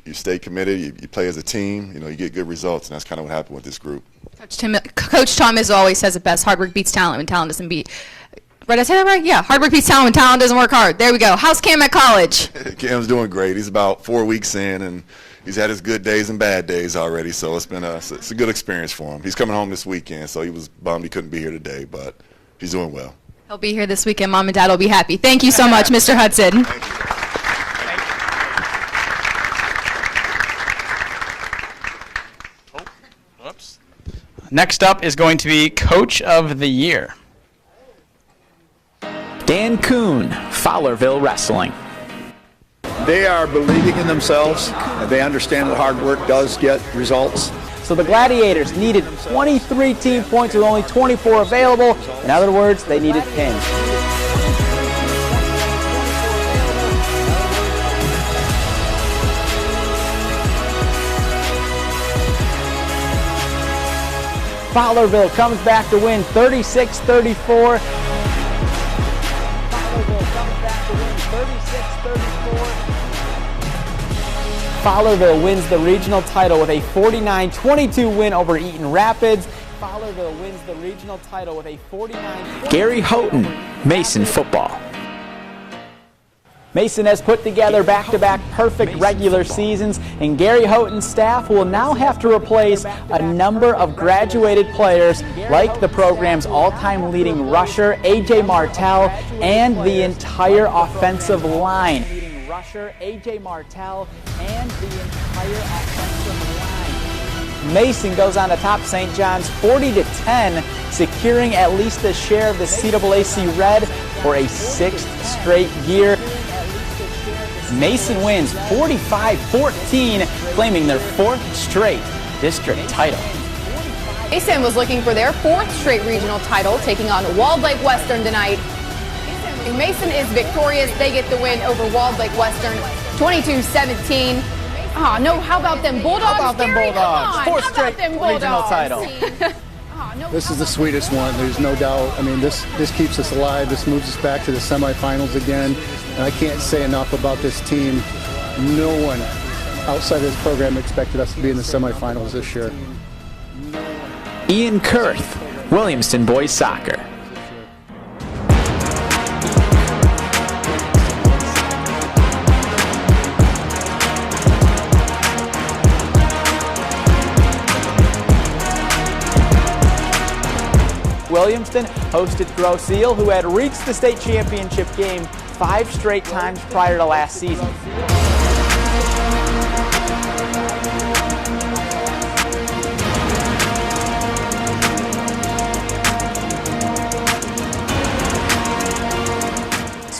you stay committed, you play as a team, you know, you get good results, and that's kind of what happened with this group. Coach Tom Izzo always says it best, hard work beats talent when talent doesn't beat. Did I say that right? Yeah, hard work beats talent when talent doesn't work hard. There we go. How's Cam at college? Cam's doing great. He's about 4 weeks in, and he's had his good days and bad days already, so it's a good experience for him. He's coming home this weekend, so he was bummed he couldn't be here today, but he's doing well. He'll be here this weekend. Mom and Dad will be happy. Thank you so much, Mr. Hudson. Whoops. Next up is going to be Coach of the Year. Dan Kuhn, Fowlerville Wrestling. They are believing in themselves. They understand that hard work does get results. So the Gladiators needed 23 team points with only 24 available. In other words, they needed 10. Fowlerville comes back to win 36-34. Fowlerville wins the regional title with a 49-22 win over Eaton Rapids. Fowlerville wins the regional title with a 49-22. Gary Houghton, Mason football. Mason has put together back-to-back perfect regular seasons, and Gary Houghton's staff will now have to replace a number of graduated players like the program's all-time leading rusher, A.J. Martell, and the entire offensive line. A.J. Martell, and the entire offensive line. Mason goes on to top St. John's 40-10, securing at least a share of the CAAC Red for a 6th straight year. Mason wins 45-14, claiming their 4th straight district title. Mason was looking for their 4th straight regional title, taking on Walled Lake Western tonight. Mason is victorious. They get the win over Walled Lake Western, 22-17. Oh, no, how about them Bulldogs? How about them Bulldogs? 4th straight regional title. This is the sweetest one, there's no doubt. I mean, this keeps us alive. This moves us back to the semifinals again. And I can't say enough about this team. No one outside of this program expected us to be in the semifinals this year. Ian Kurth, Williamston Boys Soccer. Williamston hosted Grosse Ile, who had reached the state championship game 5 straight times prior to last season.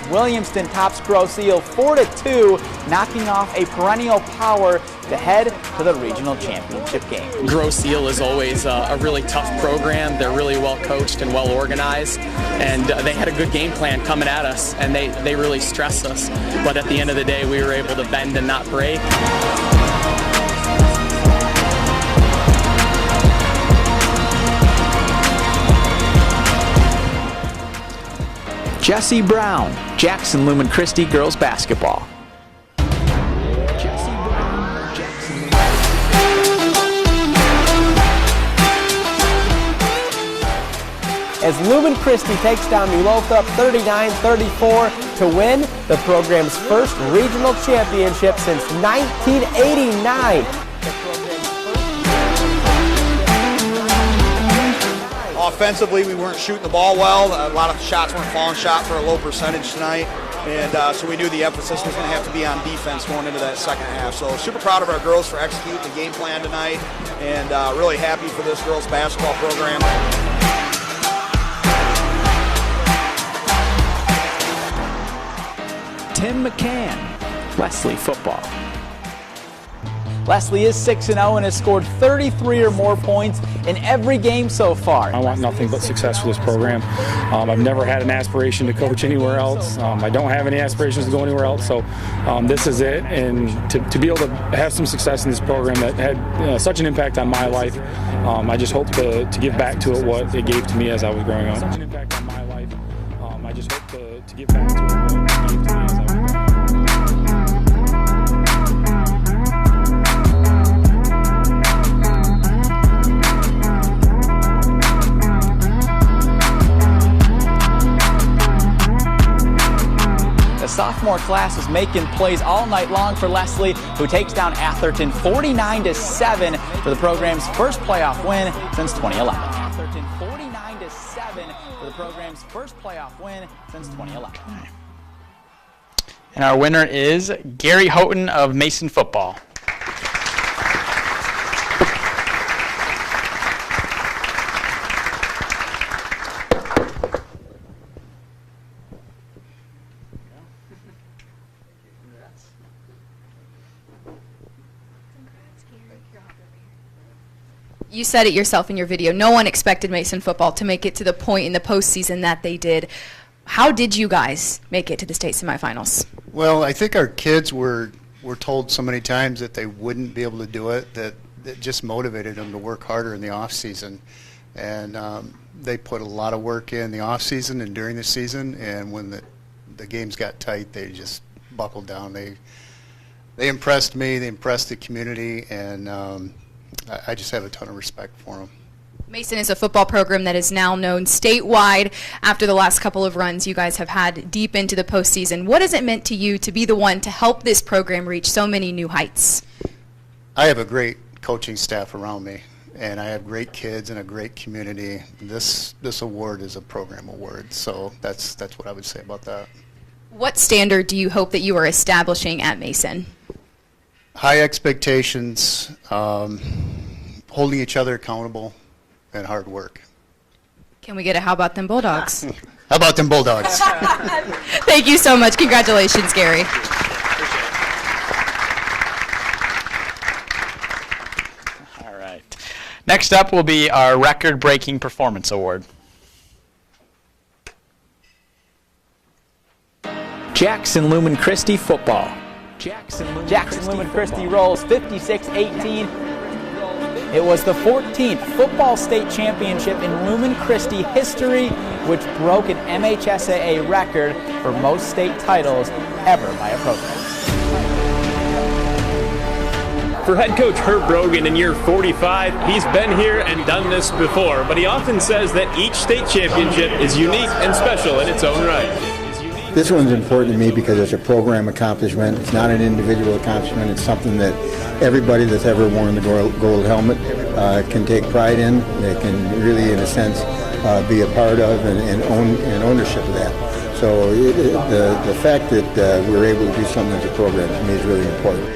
Williamston tops Grosse Ile 4-2, knocking off a perennial power to head to the regional championship game. Grosse Ile is always a really tough program. They're really well coached and well organized, and they had a good game plan coming at us, and they really stressed us. But at the end of the day, we were able to bend and not break. Jesse Brown, Jackson Lumen Christi girls basketball. As Lumen Christi takes down New Lothrop 39-34 to win the program's first regional championship since 1989. Offensively, we weren't shooting the ball well. A lot of shots weren't falling shot for a low percentage tonight. And so we knew the emphasis was going to have to be on defense going into that second half. So super proud of our girls for executing the game plan tonight, and really happy for this girls basketball program. Tim McCann, Leslie football. Leslie is 6-0 and has scored 33 or more points in every game so far. I want nothing but success for this program. I've never had an aspiration to coach anywhere else. I don't have any aspirations to go anywhere else, so this is it. And to be able to have some success in this program that had such an impact on my life, I just hope to give back to it what it gave to me as I was growing up. Such an impact on my life. I just hope to give back to it what it gave to me as I was growing up. The sophomore class is making plays all night long for Leslie, who takes down Atherton 49-7 for the program's first playoff win since 2011. Atherton 49-7 for the program's first playoff win since 2011. And our winner is Gary Houghton of Mason football. You said it yourself in your video. No one expected Mason football to make it to the point in the postseason that they did. How did you guys make it to the state semifinals? Well, I think our kids were told so many times that they wouldn't be able to do it that it just motivated them to work harder in the off season, and they put a lot of work in the off season and during the season. And when the games got tight, they just buckled down. They impressed me. They impressed the community, and I just have a ton of respect for them. Mason is a football program that is now known statewide after the last couple of runs you guys have had deep into the postseason. What has it meant to you to be the one to help this program reach so many new heights? I have a great coaching staff around me, and I have great kids and a great community. This award is a program award, so that's what I would say about that. What standard do you hope that you are establishing at Mason? High expectations, holding each other accountable and hard work. Can we get a how about them Bulldogs? How about them Bulldogs? Thank you so much. Congratulations, Gary. All right. Next up will be our record-breaking performance award. Jackson Lumen Christi football. Jackson Lumen Christi rolls 56-18. It was the 14th football state championship in Lumen Christi history, which broke an MHSAA record for most state titles ever by a program. For head coach Herb Brogan in year 45, he's been here and done this before, but he often says that each state championship is unique and special in its own right. This one's important to me because it's a program accomplishment. It's not an individual accomplishment. It's something that everybody that's ever worn the gold helmet can take pride in. They can really, in a sense, be a part of and own ownership of that. So the fact that we're able to do something as a program to me is really important.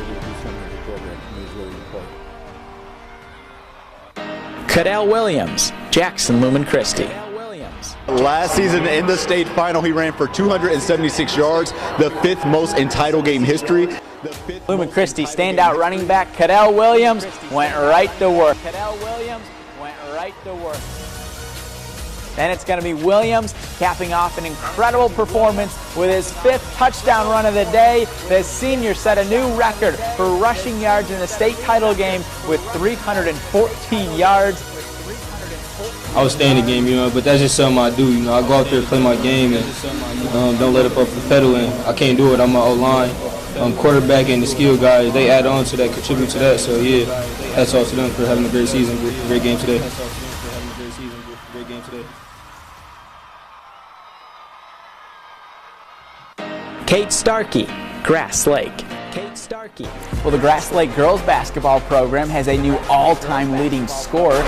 Cadell Williams, Jackson Lumen Christi. Last season in the state final, he ran for 276 yards, the 5th most in title game history. Lumen Christi standout running back Cadell Williams went right to work. Then it's going to be Williams capping off an incredible performance with his 5th touchdown run of the day. The senior set a new record for rushing yards in the state title game with 314 yards. I would stay in the game, but that's just something I do. I go out there and play my game and don't let up off the pedal. And I can't do it on my O-line. Quarterback and the skill guys, they add on to that, contribute to that. So yeah, hats off to them for having a great season, great game today. Kate Starkey, Grass Lake. Well, the Grass Lake girls basketball program has a new all-time leading scorer.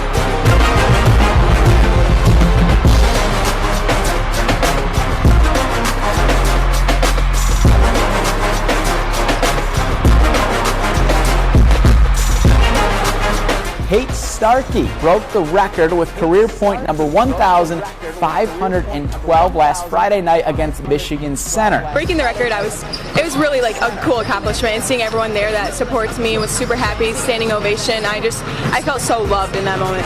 Kate Starkey broke the record with career point number 1,512 last Friday night against Michigan Center. Breaking the record, it was really like a cool accomplishment, and seeing everyone there that supports me was super happy, standing ovation. I felt so loved in that moment.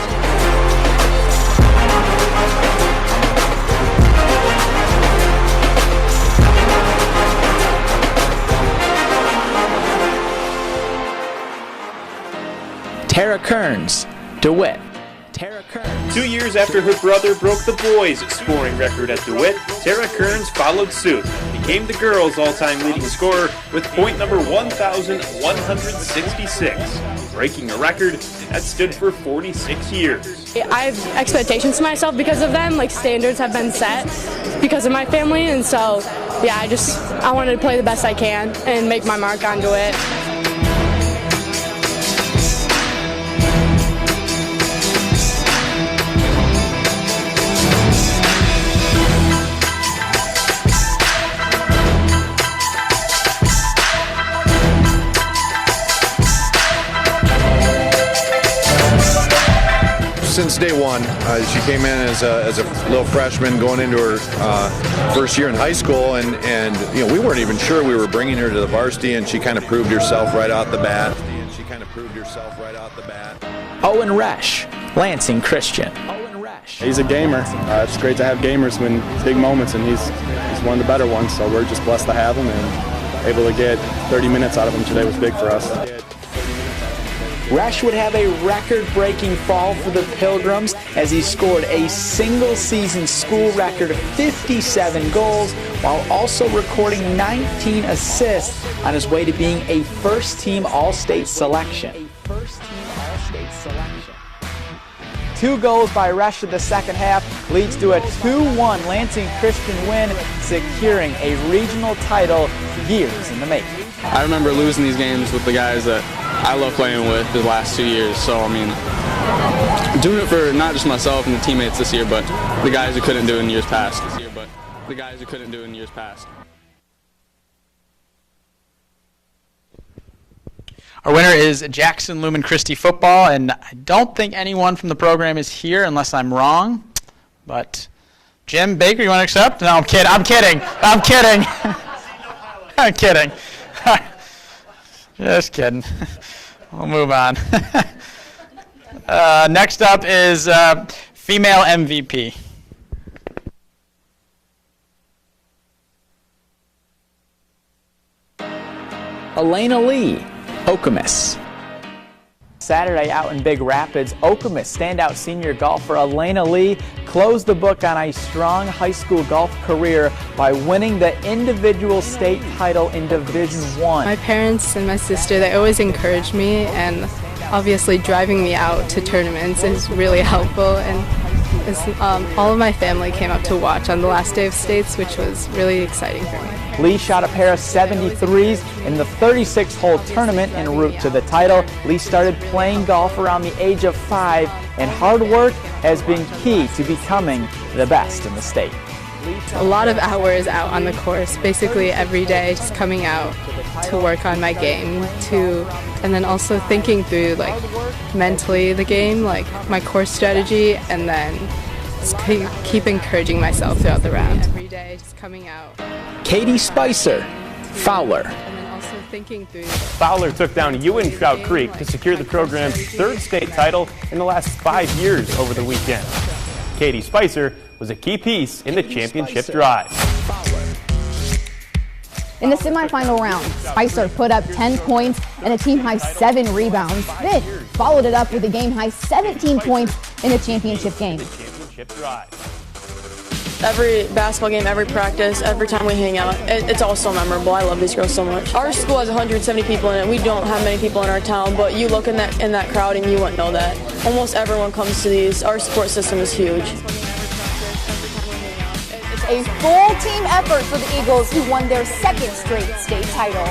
Tara Kearns, DeWitt. 2 years after her brother broke the boys' scoring record at DeWitt, Tara Kearns followed suit and became the girls' all-time leading scorer with point number 1,166, breaking a record that stood for 46 years. I have expectations to myself because of them, like standards have been set because of my family, and so yeah, I wanted to play the best I can and make my mark on DeWitt. Since day one, she came in as a little freshman going into her first year in high school, and we weren't even sure we were bringing her to the varsity, and she kind of proved herself right out the bat. Owen Resch, Lansing Christian. He's a gamer. It's great to have gamers win big moments, and he's one of the better ones, so we're just blessed to have him, and able to get 30 minutes out of him today was big for us. Resch would have a record-breaking fall for the Pilgrims as he scored a single-season school record of 57 goals while also recording 19 assists on his way to being a first-team All-State selection. 2 goals by Resch in the second half leads to a 2-1 Lansing Christian win, securing a regional title years in the making. I remember losing these games with the guys that I love playing with the last 2 years. So, doing it for not just myself and the teammates this year, but the guys who couldn't do it in years past. Our winner is Jackson Lumen Christi football, and I don't think anyone from the program is here unless I'm wrong. But Jim Baker, you want to accept? No, I'm kidding. I'm kidding. I'm kidding. I'm kidding. Just kidding. We'll move on. Next up is female MVP. Elena Lee, Okemos. Saturday out in Big Rapids, Okemos standout senior golfer Elena Lee closed the book on a strong high school golf career by winning the individual state title in Division I. My parents and my sister, they always encourage me, and obviously driving me out to tournaments is really helpful. And all of my family came up to watch on the last day of states, which was really exciting for me. Lee shot a pair of 73s in the 36-hole tournament en route to the title. Lee started playing golf around the age of 5, and hard work has been key to becoming the best in the state. A lot of hours out on the course, basically every day, just coming out to work on my game, and then also thinking through mentally the game, my course strategy, and then just keep encouraging myself throughout the round. Every day, just coming out. Katie Spicer, Fowler. And then also thinking through. Fowler took down Ewan Trout Creek to secure the program's 3rd state title in the last 5 years over the weekend. Katie Spicer was a key piece in the championship drive. In the semifinal round, Spicer put up 10 points and a team-high 7 rebounds, then followed it up with a game-high 17 points in the championship game. Every basketball game, every practice, every time we hang out, it's all so memorable. I love these girls so much. Our school has 170 people in it. We don't have many people in our town, but you look in that crowd and you wouldn't know that. Almost everyone comes to these. Our support system is huge. A full team effort for the Eagles, who won their 2nd straight state title.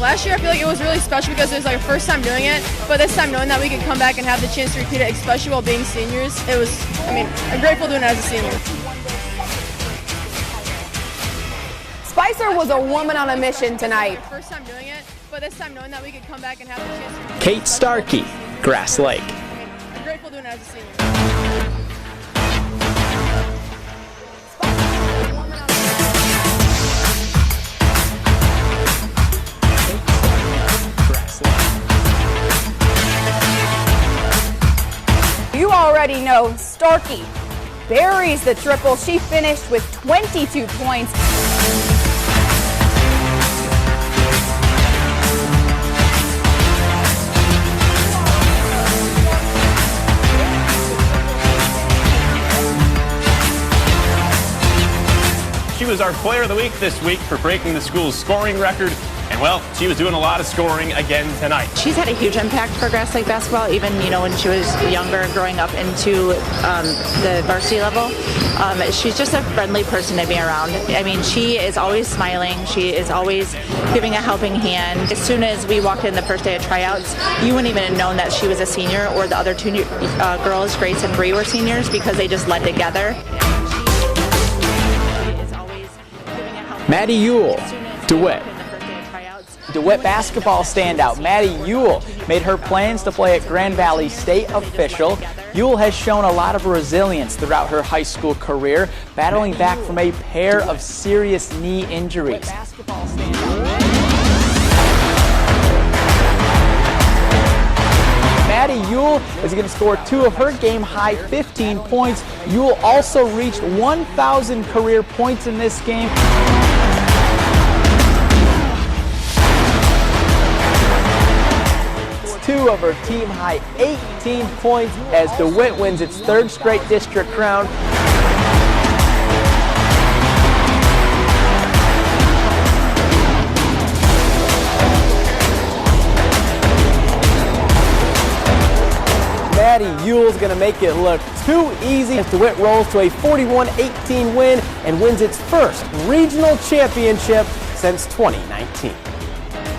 Last year, I feel like it was really special because it was our first time doing it, but this time knowing that we could come back and have the chance to repeat it, especially while being seniors, I'm grateful doing it as a senior. Spicer was a woman on a mission tonight. First time doing it, but this time knowing that we could come back and have the chance to repeat it. Kate Starkey, Grass Lake. I'm grateful doing it as a senior. You already know Starkey buries the triple. She finished with 22 points. She was our player of the week this week for breaking the school's scoring record. And, well, she was doing a lot of scoring again tonight. She's had a huge impact for Grass Lake basketball, even, when she was younger and growing up into the varsity level. She's just a friendly person to be around. She is always smiling. She is always giving a helping hand. As soon as we walked in the first day of tryouts, you wouldn't even have known that she was a senior or the other 2 girls, Grace and Bree, were seniors because they just led together. Maddie Ewell, DeWitt. DeWitt basketball standout Maddie Ewell made her plans to play at Grand Valley State official. Ewell has shown a lot of resilience throughout her high school career, battling back from a pair of serious knee injuries. Maddie Ewell is going to score 2 of her game-high 15 points. Ewell also reached 1,000 career points in this game. 2 of her team-high 18 points as DeWitt wins its 3rd straight district crown. Maddie Ewell's going to make it look too easy as DeWitt rolls to a 41-18 win and wins its 1st regional championship since 2019.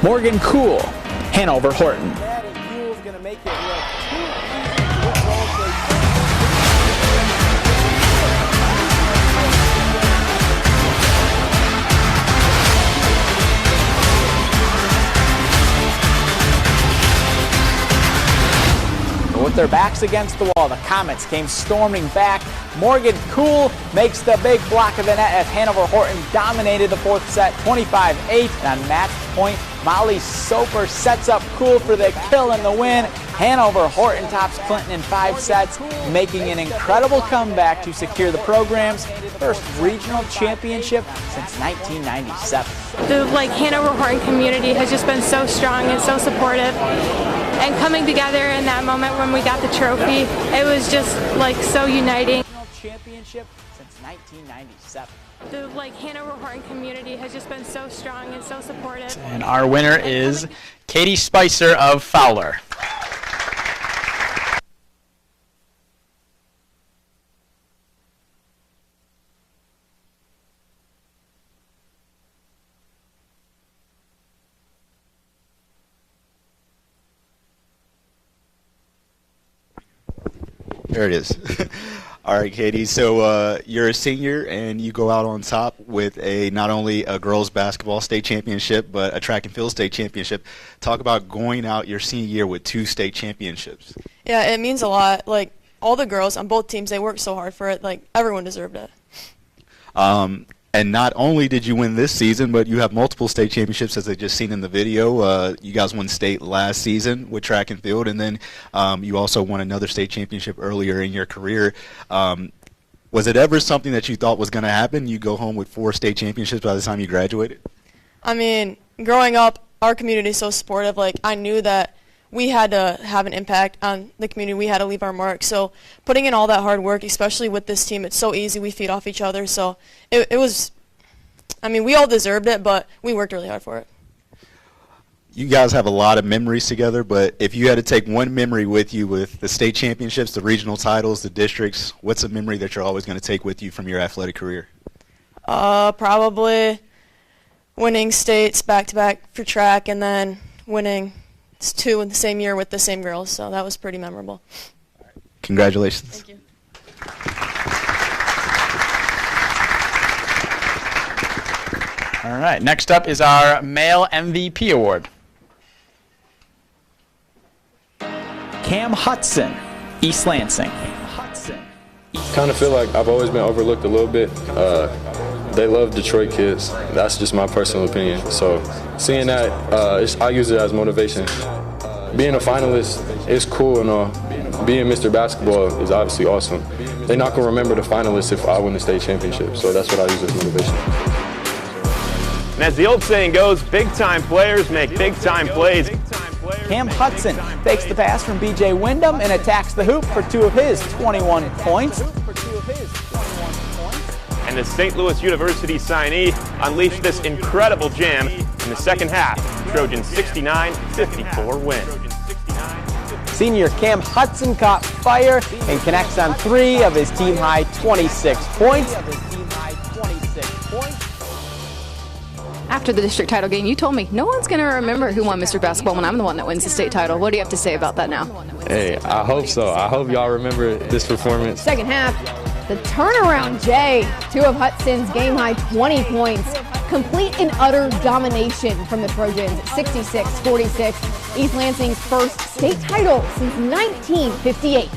Morgan Kuhl, Hanover Horton. Make it look too easy. with their backs against the wall, the Comets came storming back. Morgan Kuhl makes the big block of the net as Hanover Horton dominated the fourth set 25-8. And on match point, Molly Soper sets up Kuhl for the kill and the win. Hanover Horton tops Clinton in 5 sets, making an incredible comeback to secure the program's first regional championship since 1997. The Hanover Horton community has just been so strong and so supportive. And coming together in that moment when we got the trophy, it was just so uniting. Championship since 1997. The Hanover Horton community has just been so strong and so supportive. And our winner is Katie Spicer of Fowler. There it is. All right, Katie. So you're a senior, and you go out on top with not only a girls basketball state championship, but a track and field state championship. Talk about going out your senior year with 2 state championships. Yeah, it means a lot. All the girls on both teams, they worked so hard for it. Everyone deserved it. And not only did you win this season, but you have multiple state championships, as I just seen in the video. You guys won state last season with track and field, and then you also won another state championship earlier in your career. Was it ever something that you thought was going to happen? You go home with 4 state championships by the time you graduated? I mean, growing up, our community is so supportive. I knew that we had to have an impact on the community. We had to leave our mark. So putting in all that hard work, especially with this team, it's so easy. We feed off each other. So it was, I mean, we all deserved it, but we worked really hard for it. You guys have a lot of memories together, but if you had to take one memory with you with the state championships, the regional titles, the districts, what's a memory that you're always going to take with you from your athletic career? Probably winning states back-to-back for track, and then winning 2 in the same year with the same girls, so that was pretty memorable. Congratulations. Thank you. All right, next up is our Male MVP Award. Cam Hudson, East Lansing. Kind of feel like I've always been overlooked a little bit. They love Detroit kids. That's just my personal opinion. So seeing that, I use it as motivation. Being a finalist is cool and all. Being Mr. Basketball is obviously awesome. They're not going to remember the finalists if I win the state championship. So that's what I use as motivation. And as the old saying goes, big-time players make big-time plays. Cam Hudson fakes the pass from B.J. Wyndham and attacks the hoop for 2 of his 21 points. And the St. Louis University signee unleashed this incredible jam in the second half. Trojans 69-54 win. Senior Cam Hudson caught fire and connects on 3 of his team-high 26 points. After the district title game, you told me no one's going to remember who won Mr. Basketball when I'm the one that wins the state title. What do you have to say about that now? Hey, I hope so. I hope y'all remember this performance. Second half, the turnaround Jay, 2 of Hudson's game-high 20 points. Complete and utter domination from the Trojans, 66-46. East Lansing's first state title since 1958.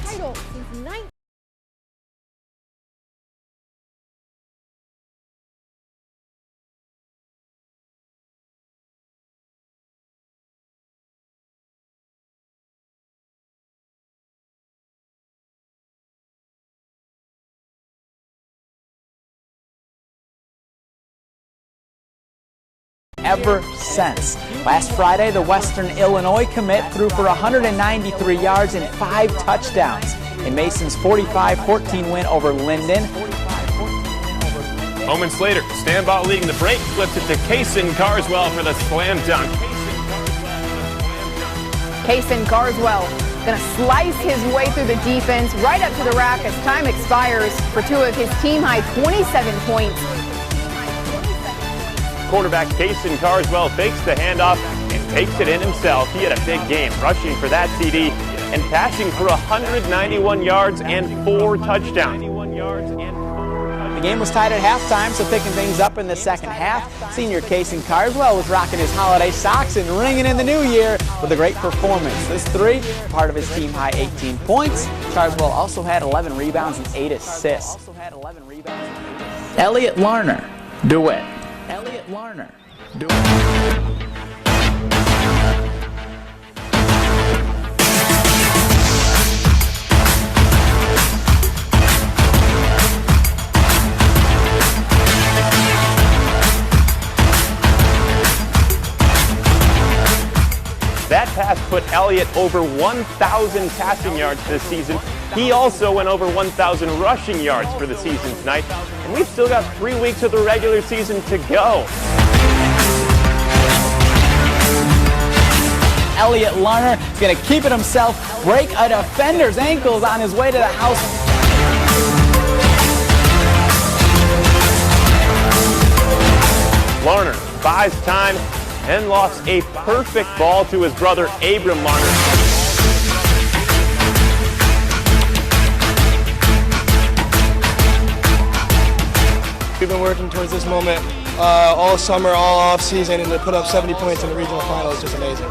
Ever since. Last Friday, the Western Illinois commit threw for 193 yards and 5 touchdowns in Mason's 45-14 win over Linden. Moments later, Standball leading the break, flips it to Kaysen Carswell for the slam dunk. Kaysen Carswell gonna slice his way through the defense right up to the rack as time expires for 2 of his team-high 27 points. Quarterback Kaysen Carswell fakes the handoff and takes it in himself. He had a big game, rushing for that TD and passing for 191 yards and 4 touchdowns. The game was tied at halftime, so picking things up in the second half. Senior Kaysen Carswell was rocking his holiday socks and ringing in the new year with a great performance. This three, part of his team-high 18 points. Carswell also had 11 rebounds and 8 assists. Elliot Larner, DeWitt. Elliot Larner, DeWitt. That pass put Elliott over 1,000 passing yards this season. He also went over 1,000 rushing yards for the season tonight. And we've still got 3 weeks of the regular season to go. Elliot Larner is going to keep it himself, break a defender's ankles on his way to the house. Larner buys time and lost a perfect ball to his brother Abram Larner. We've been working towards this moment all summer, all off season, and to put up 70 points in the regional final is just amazing.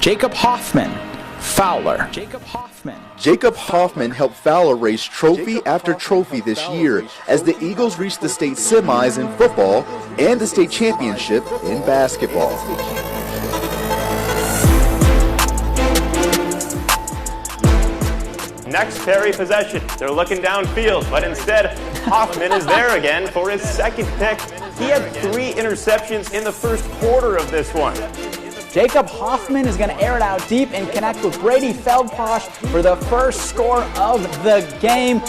Jacob Hoffman, Fowler. Jacob Hoffman. Jacob Hoffman helped Fowler raise trophy after trophy this year as the Eagles reached the state semis in football and the state championship in basketball. Next Perry possession. They're looking downfield, but instead Hoffman is there again for his second pick. He had 3 interceptions in the first quarter of this one. Jacob Hoffman is going to air it out deep and connect with Brady Feldposh for the first score of the game.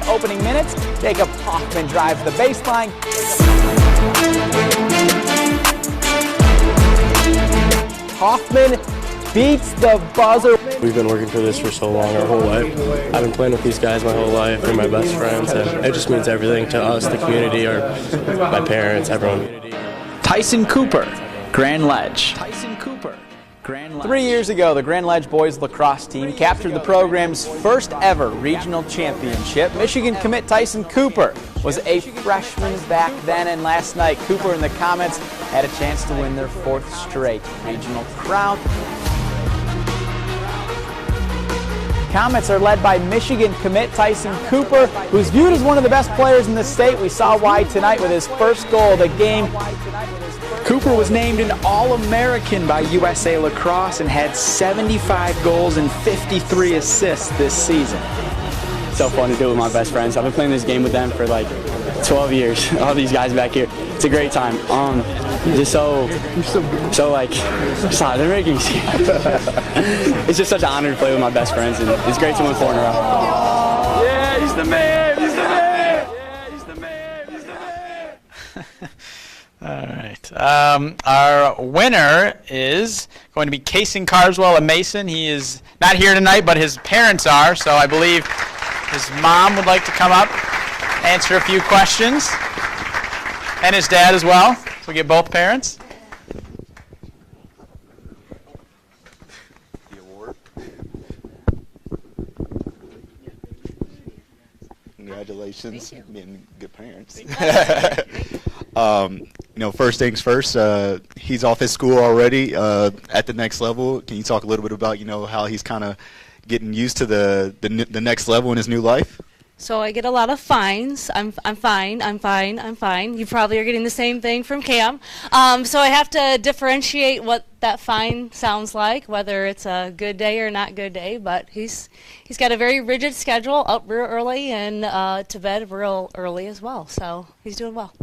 Opening minutes, Jacob Hoffman drives the baseline. Hoffman beats the buzzer. We've been working for this for so long, our whole life. I've been playing with these guys my whole life. They're my best friends, and it just means everything to us, the community, or my parents, everyone. Tyson Cooper, Grand Ledge. Tyson Cooper, Grand Ledge. 3 years ago, the Grand Ledge boys lacrosse team captured the program's first ever regional championship. Michigan commit Tyson Cooper was a freshman back then, and last night Cooper and the Comets had a chance to win their 4th straight regional crown. Comets are led by Michigan commit Tyson Cooper, who's viewed as one of the best players in the state. We saw why tonight with his first goal of the game. Cooper was named an All-American by USA Lacrosse and had 75 goals and 53 assists this season. So fun to do with my best friends. I've been playing this game with them for like 12 years. All these guys back here. It's a great time. Just so like, sorry, they're making me see. It's just such an honor to play with my best friends, and it's great to win 4 in a row. Yeah, he's the man, he's the man. Yeah, he's the man, he's the man. All right. Our winner is going to be Kaysen Carswell of Mason. He is not here tonight, but his parents are, so I believe his mom would like to come up, answer a few questions, and his dad as well. So we get both parents. The award. Congratulations, being good parents. First things first, he's off his school already at the next level. Can you talk a little bit about, how he's kind of getting used to the next level in his new life? So I get a lot of fines. I'm fine. You probably are getting the same thing from Cam. So I have to differentiate what that fine sounds like, whether it's a good day or not good day. But he's got a very rigid schedule, up real early and to bed real early as well. So he's doing well.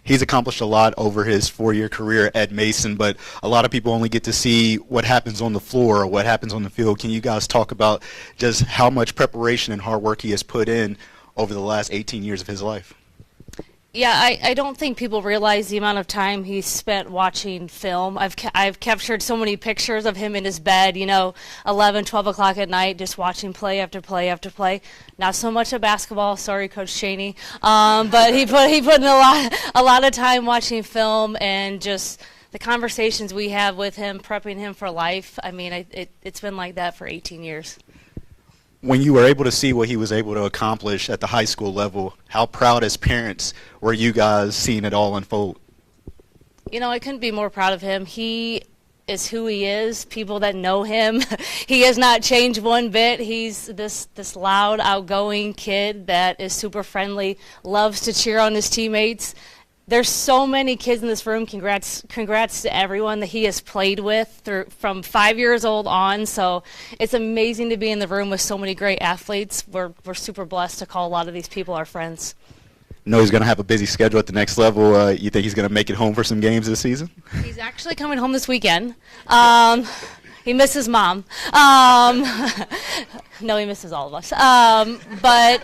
He's accomplished a lot over his 4-year career at Mason, but a lot of people only get to see what happens on the floor or what happens on the field. Can you guys talk about just how much preparation and hard work he has put in over the last 18 years of his life? Yeah, I don't think people realize the amount of time he spent watching film. I've captured so many pictures of him in his bed, 11, 12 o'clock at night, just watching play after play after play. Not so much of basketball, sorry, Coach Cheney, but he put in a lot of time watching film, and just the conversations we have with him, prepping him for life. I mean, it's been like that for 18 years. When you were able to see what he was able to accomplish at the high school level, how proud as parents were you guys seeing it all unfold? I couldn't be more proud of him. He is who he is. People that know him, he has not changed one bit. He's this loud, outgoing kid that is super friendly, loves to cheer on his teammates. There's so many kids in this room. Congrats to everyone that he has played with from 5 years old on. So it's amazing to be in the room with so many great athletes. We're super blessed to call a lot of these people our friends. I know he's going to have a busy schedule at the next level. You think he's going to make it home for some games this season? He's actually coming home this weekend. He misses Mom. No, he misses all of us. But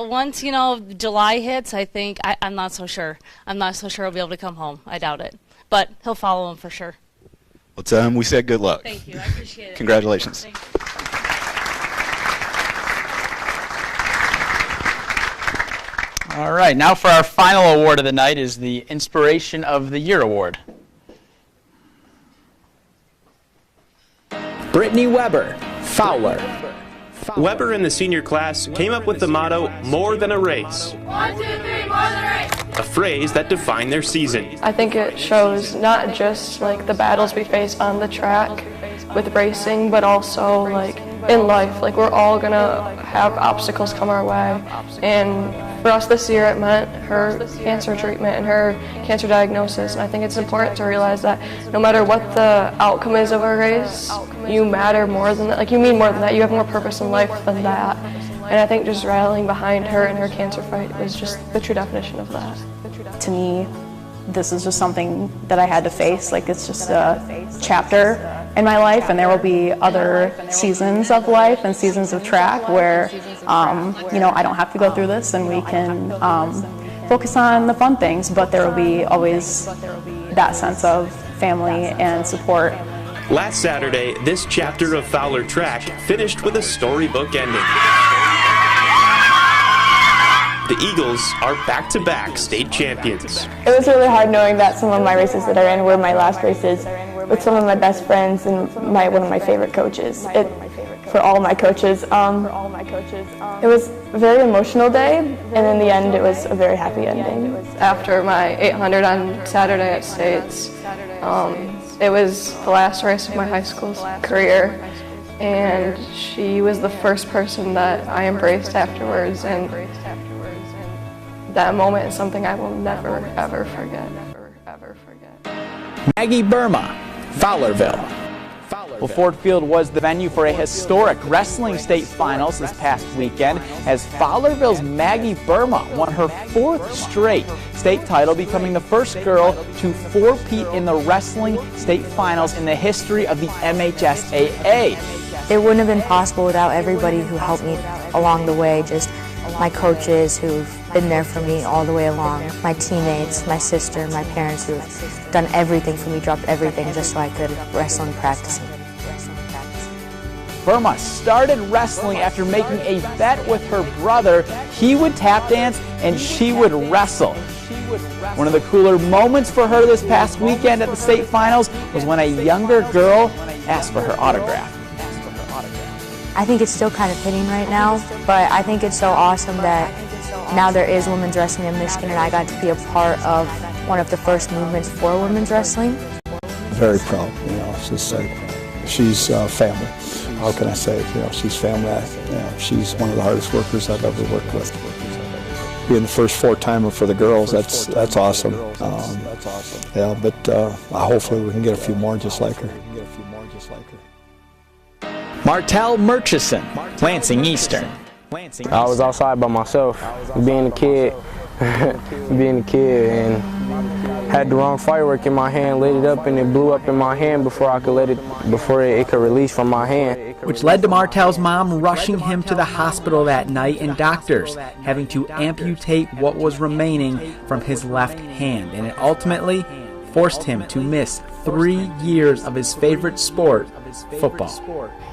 once, July hits, I think, I'm not so sure. I'm not so sure he'll be able to come home. I doubt it. But he'll follow him for sure. Well, tell him we said good luck. Thank you. I appreciate it. Congratulations. Thank you. All right, now for our final award of the night is the Inspiration of the Year Award. Brittany Weber, Fowler. Weber and the senior class came up with the motto, "More than a race." 1, 2, 3, more than a race. A phrase that defined their season. I think it shows not just the battles we face on the track with racing, but also in life. We're all gonna have obstacles come our way, and for us this year it meant her cancer treatment and her cancer diagnosis. And I think it's important to realize that no matter what the outcome is of a race, you matter more than that. You mean more than that. You have more purpose in life than that. And I think just rallying behind her and her cancer fight is just the true definition of that. To me, this is just something that I had to face. It's just a chapter in my life, and there will be other seasons of life and seasons of track where, I don't have to go through this, and we can focus on the fun things, but there will be always that sense of family and support. Last Saturday, this chapter of Fowler Track finished with a storybook ending. The Eagles are back-to-back state champions. It was really hard knowing that some of my races that I ran were my last races with some of my best friends and one of my favorite coaches. For all my coaches. It was a very emotional day, and in the end it was a very happy ending. After my 800 on Saturday at States, it was the last race of my high school career, and she was the first person that I embraced afterwards, and that moment is something I will never, ever forget. Maggie Burma, Fowlerville. Well, Ford Field was the venue for a historic wrestling state finals this past weekend as Fowlerville's Maggie Burma won her 4th straight state title, becoming the first girl to four-peat in the wrestling state finals in the history of the MHSAA. It wouldn't have been possible without everybody who helped me along the way, just my coaches who've been there for me all the way along, my teammates, my sister, my parents who've done everything for me, dropped everything just so I could wrestle and practice. Burma started wrestling after making a bet with her brother. He would tap dance and she would wrestle. One of the cooler moments for her this past weekend at the state finals was when a younger girl asked for her autograph. I think it's still kind of pitting right now, but I think it's so awesome that now there is women's wrestling in Michigan, and I got to be a part of one of the first movements for women's wrestling. Very proud, it's just she's family. How can I say it? She's family. She's one of the hardest workers I've ever worked with. Being the first four-timer for the girls, that's awesome. But hopefully we can get a few more just like her. Martell Murchison, Lansing Eastern. I was outside by myself, being a kid, and had the wrong firework in my hand, lit it up, and it blew up in my hand before it could release from my hand. Which led to Martell's mom rushing him to the hospital that night and doctors having to amputate what was remaining from his left hand. And it ultimately forced him to miss 3 years of his favorite sport, football.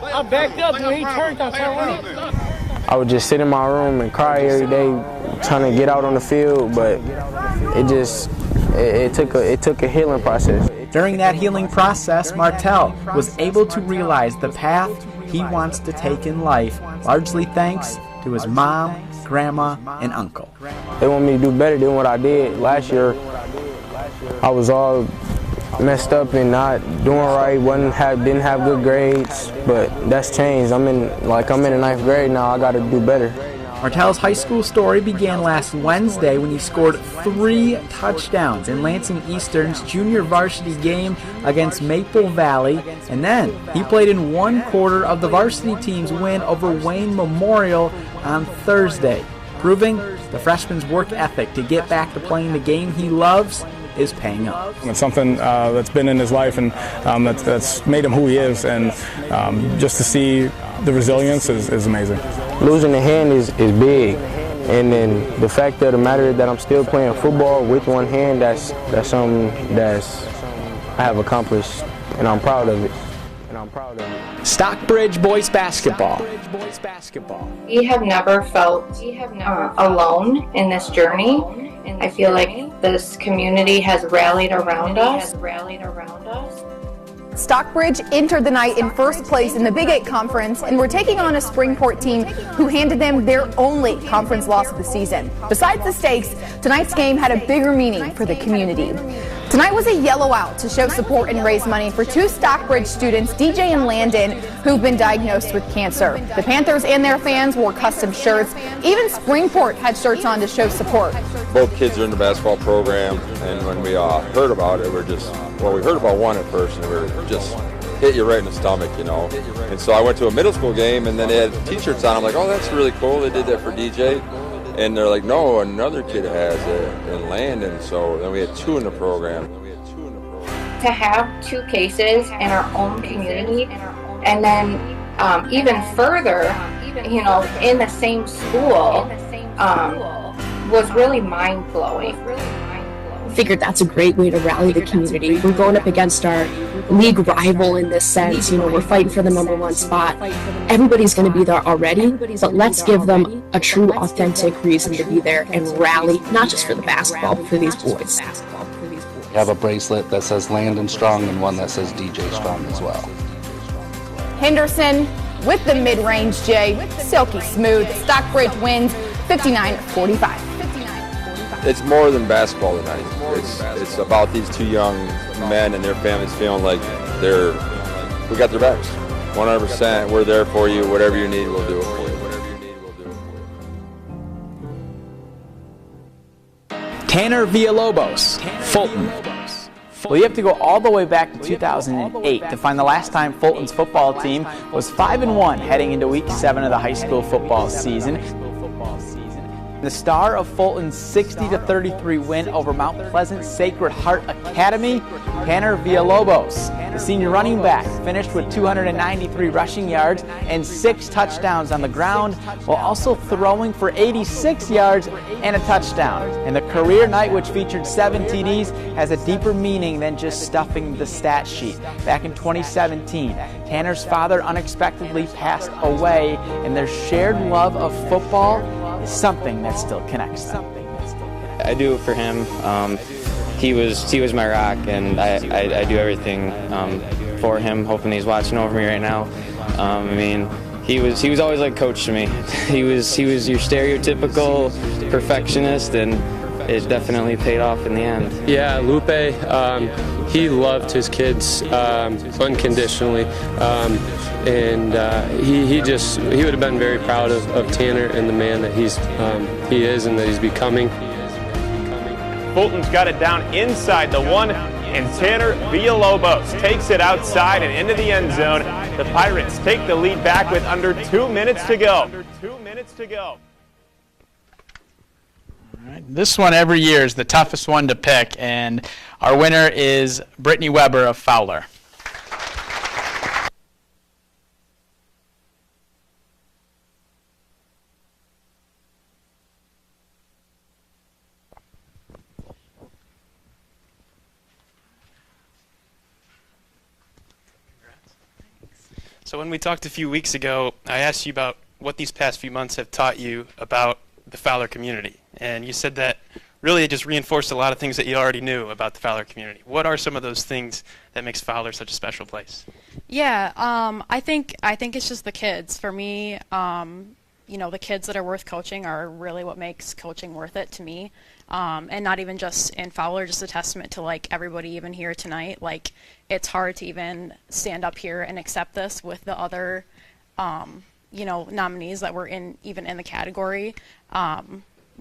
I backed up when he turned on that. I would just sit in my room and cry every day trying to get out on the field, but it took a healing process. During that healing process, Martell was able to realize the path he wants to take in life, largely thanks to his mom, grandma, and uncle. They want me to do better than what I did last year. I was all messed up and not doing right, didn't have good grades, but that's changed. I'm in the 9th grade now. I got to do better. Martell's high school story began last Wednesday when he scored 3 touchdowns in Lansing Eastern's junior varsity game against Maple Valley, and then he played in 1 quarter of the varsity team's win over Wayne Memorial on Thursday, proving the freshman's work ethic to get back to playing the game he loves is paying off. It's something that's been in his life and that's made him who he is, and just to see the resilience is amazing. Losing a hand is big, and then the fact of the matter is that I'm still playing football with one hand, that's something I have accomplished, and I'm proud of it. Stockbridge boys basketball. We have never felt alone in this journey. I feel like this community has rallied around us. Stockbridge entered the night in first place in the Big 8 Conference and were taking on a Springport team who handed them their only conference loss of the season. Besides the stakes, tonight's game had a bigger meaning for the community. Tonight was a yellow out to show support and raise money for 2 Stockbridge students, DJ and Landon, who've been diagnosed with cancer. The Panthers and their fans wore custom shirts. Even Springport had shirts on to show support. Both kids are in the basketball program, and when we heard about it, we heard about one at first, and we were just hit you right in the stomach, you know. And so I went to a middle school game, and then they had T-shirts on. I'm like, oh, that's really cool. They did that for DJ. And they're like, no, another kid has it in Landon. So then we had 2 in the program. To have 2 cases in our own community, and then even further, in the same school, was really mind-blowing. Figured that's a great way to rally the community. We're going up against our league rival in this sense. We're fighting for the #1 spot. Everybody's going to be there already, but let's give them a true, authentic reason to be there and rally, not just for the basketball, but for these boys. We have a bracelet that says Landon Strong and one that says DJ Strong as well. Henderson with the mid-range J, silky smooth. Stockbridge wins 59-45. It's more than basketball tonight. It's about these 2 young men and their families feeling like we got their backs. 100%. We're there for you. Whatever you need, we'll do it for you. Tanner Villalobos, Fulton. Well, you have to go all the way back to 2008 to find the last time Fulton's football team was 5-1 heading into Week 7 of the high school football season. The star of Fulton's 60-33 win over Mount Pleasant Sacred Heart Academy, Tanner Villalobos. The senior running back finished with 293 rushing yards and 6 touchdowns on the ground, while also throwing for 86 yards and a touchdown. And the career night, which featured 7 TDs, has a deeper meaning than just stuffing the stat sheet. Back in 2017, Tanner's father unexpectedly passed away, and their shared love of football is something that still connects them. I do it for him. He was my rock, and I do everything for him. Hoping he's watching over me right now. He was always like coach to me. He was your stereotypical perfectionist, and it definitely paid off in the end. Yeah, Lupe, he loved his kids unconditionally, and he would have been very proud of Tanner and the man that he is and that he's becoming. Fulton's got it down inside the 1, and Tanner Villalobos takes it outside and into the end zone. The Pirates take the lead back with under 2 minutes to go. This one every year is the toughest one to pick, and Our winner is Brittany Weber of Fowler. So when we talked a few weeks ago, I asked you about what these past few months have taught you about the Fowler community. And you said that really it just reinforced a lot of things that you already knew about the Fowler community. What are some of those things that makes Fowler such a special place? Yeah, I think it's just the kids. For me, the kids that are worth coaching are really what makes coaching worth it to me. And not even just in Fowler, just a testament to like everybody even here tonight. Like it's hard to even stand up here and accept this with the other, nominees that were even in the category,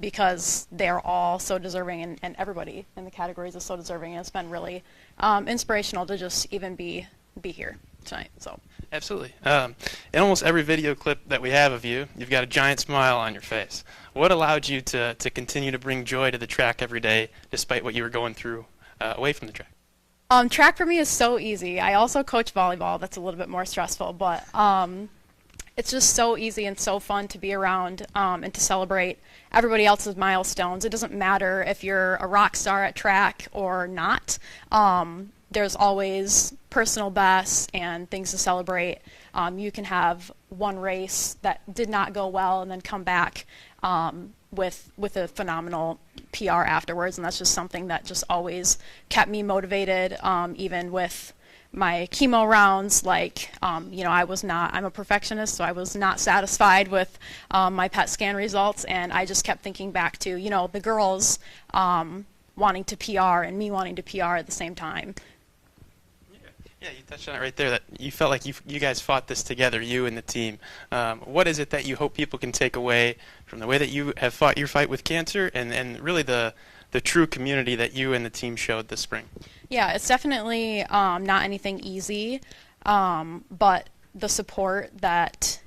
because they're all so deserving, and everybody in the categories is so deserving. And it's been really inspirational to just even be here tonight. So. Absolutely. In almost every video clip that we have of you, you've got a giant smile on your face. What allowed you to continue to bring joy to the track every day, despite what you were going through away from the track? Track for me is so easy. I also coach volleyball. That's a little bit more stressful, but it's just so easy and so fun to be around and to celebrate everybody else's milestones. It doesn't matter if you're a rock star at track or not. There's always personal bests and things to celebrate. You can have one race that did not go well and then come back with a phenomenal PR afterwards, and that's just something that just always kept me motivated, even with my chemo rounds. I'm a perfectionist, so I was not satisfied with my PET scan results, and I just kept thinking back to, the girls wanting to PR and me wanting to PR at the same time. Yeah, you touched on it right there, that you felt like you guys fought this together, you and the team. What is it that you hope people can take away from the way that you have fought your fight with cancer and really the true community that you and the team showed this spring? Yeah, it's definitely not anything easy, but the support that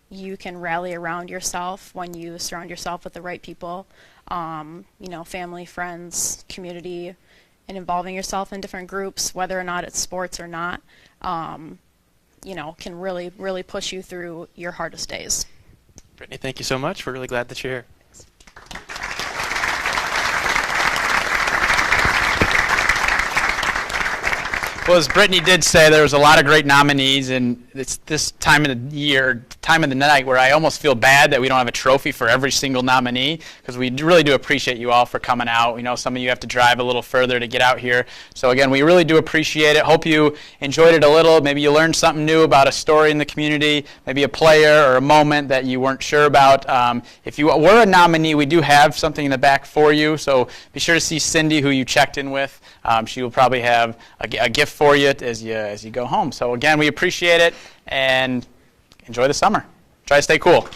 you can rally around yourself when you surround yourself with the right people, family, friends, community, and involving yourself in different groups, whether or not it's sports or not, can really, really push you through your hardest days. Brittany, thank you so much. We're really glad that you're here. Well, as Brittany did say, there was a lot of great nominees, and it's this time of the year, time of the night, where I almost feel bad that we don't have a trophy for every single nominee, because we really do appreciate you all for coming out. We know some of you have to drive a little further to get out here. So again, we really do appreciate it. Hope you enjoyed it a little. Maybe you learned something new about a story in the community, maybe a player or a moment that you weren't sure about. If you were a nominee, we do have something in the back for you, so be sure to see Cindy, who you checked in with. She will probably have a gift for you as you go home. So again, we appreciate it, and enjoy the summer. Try to stay cool.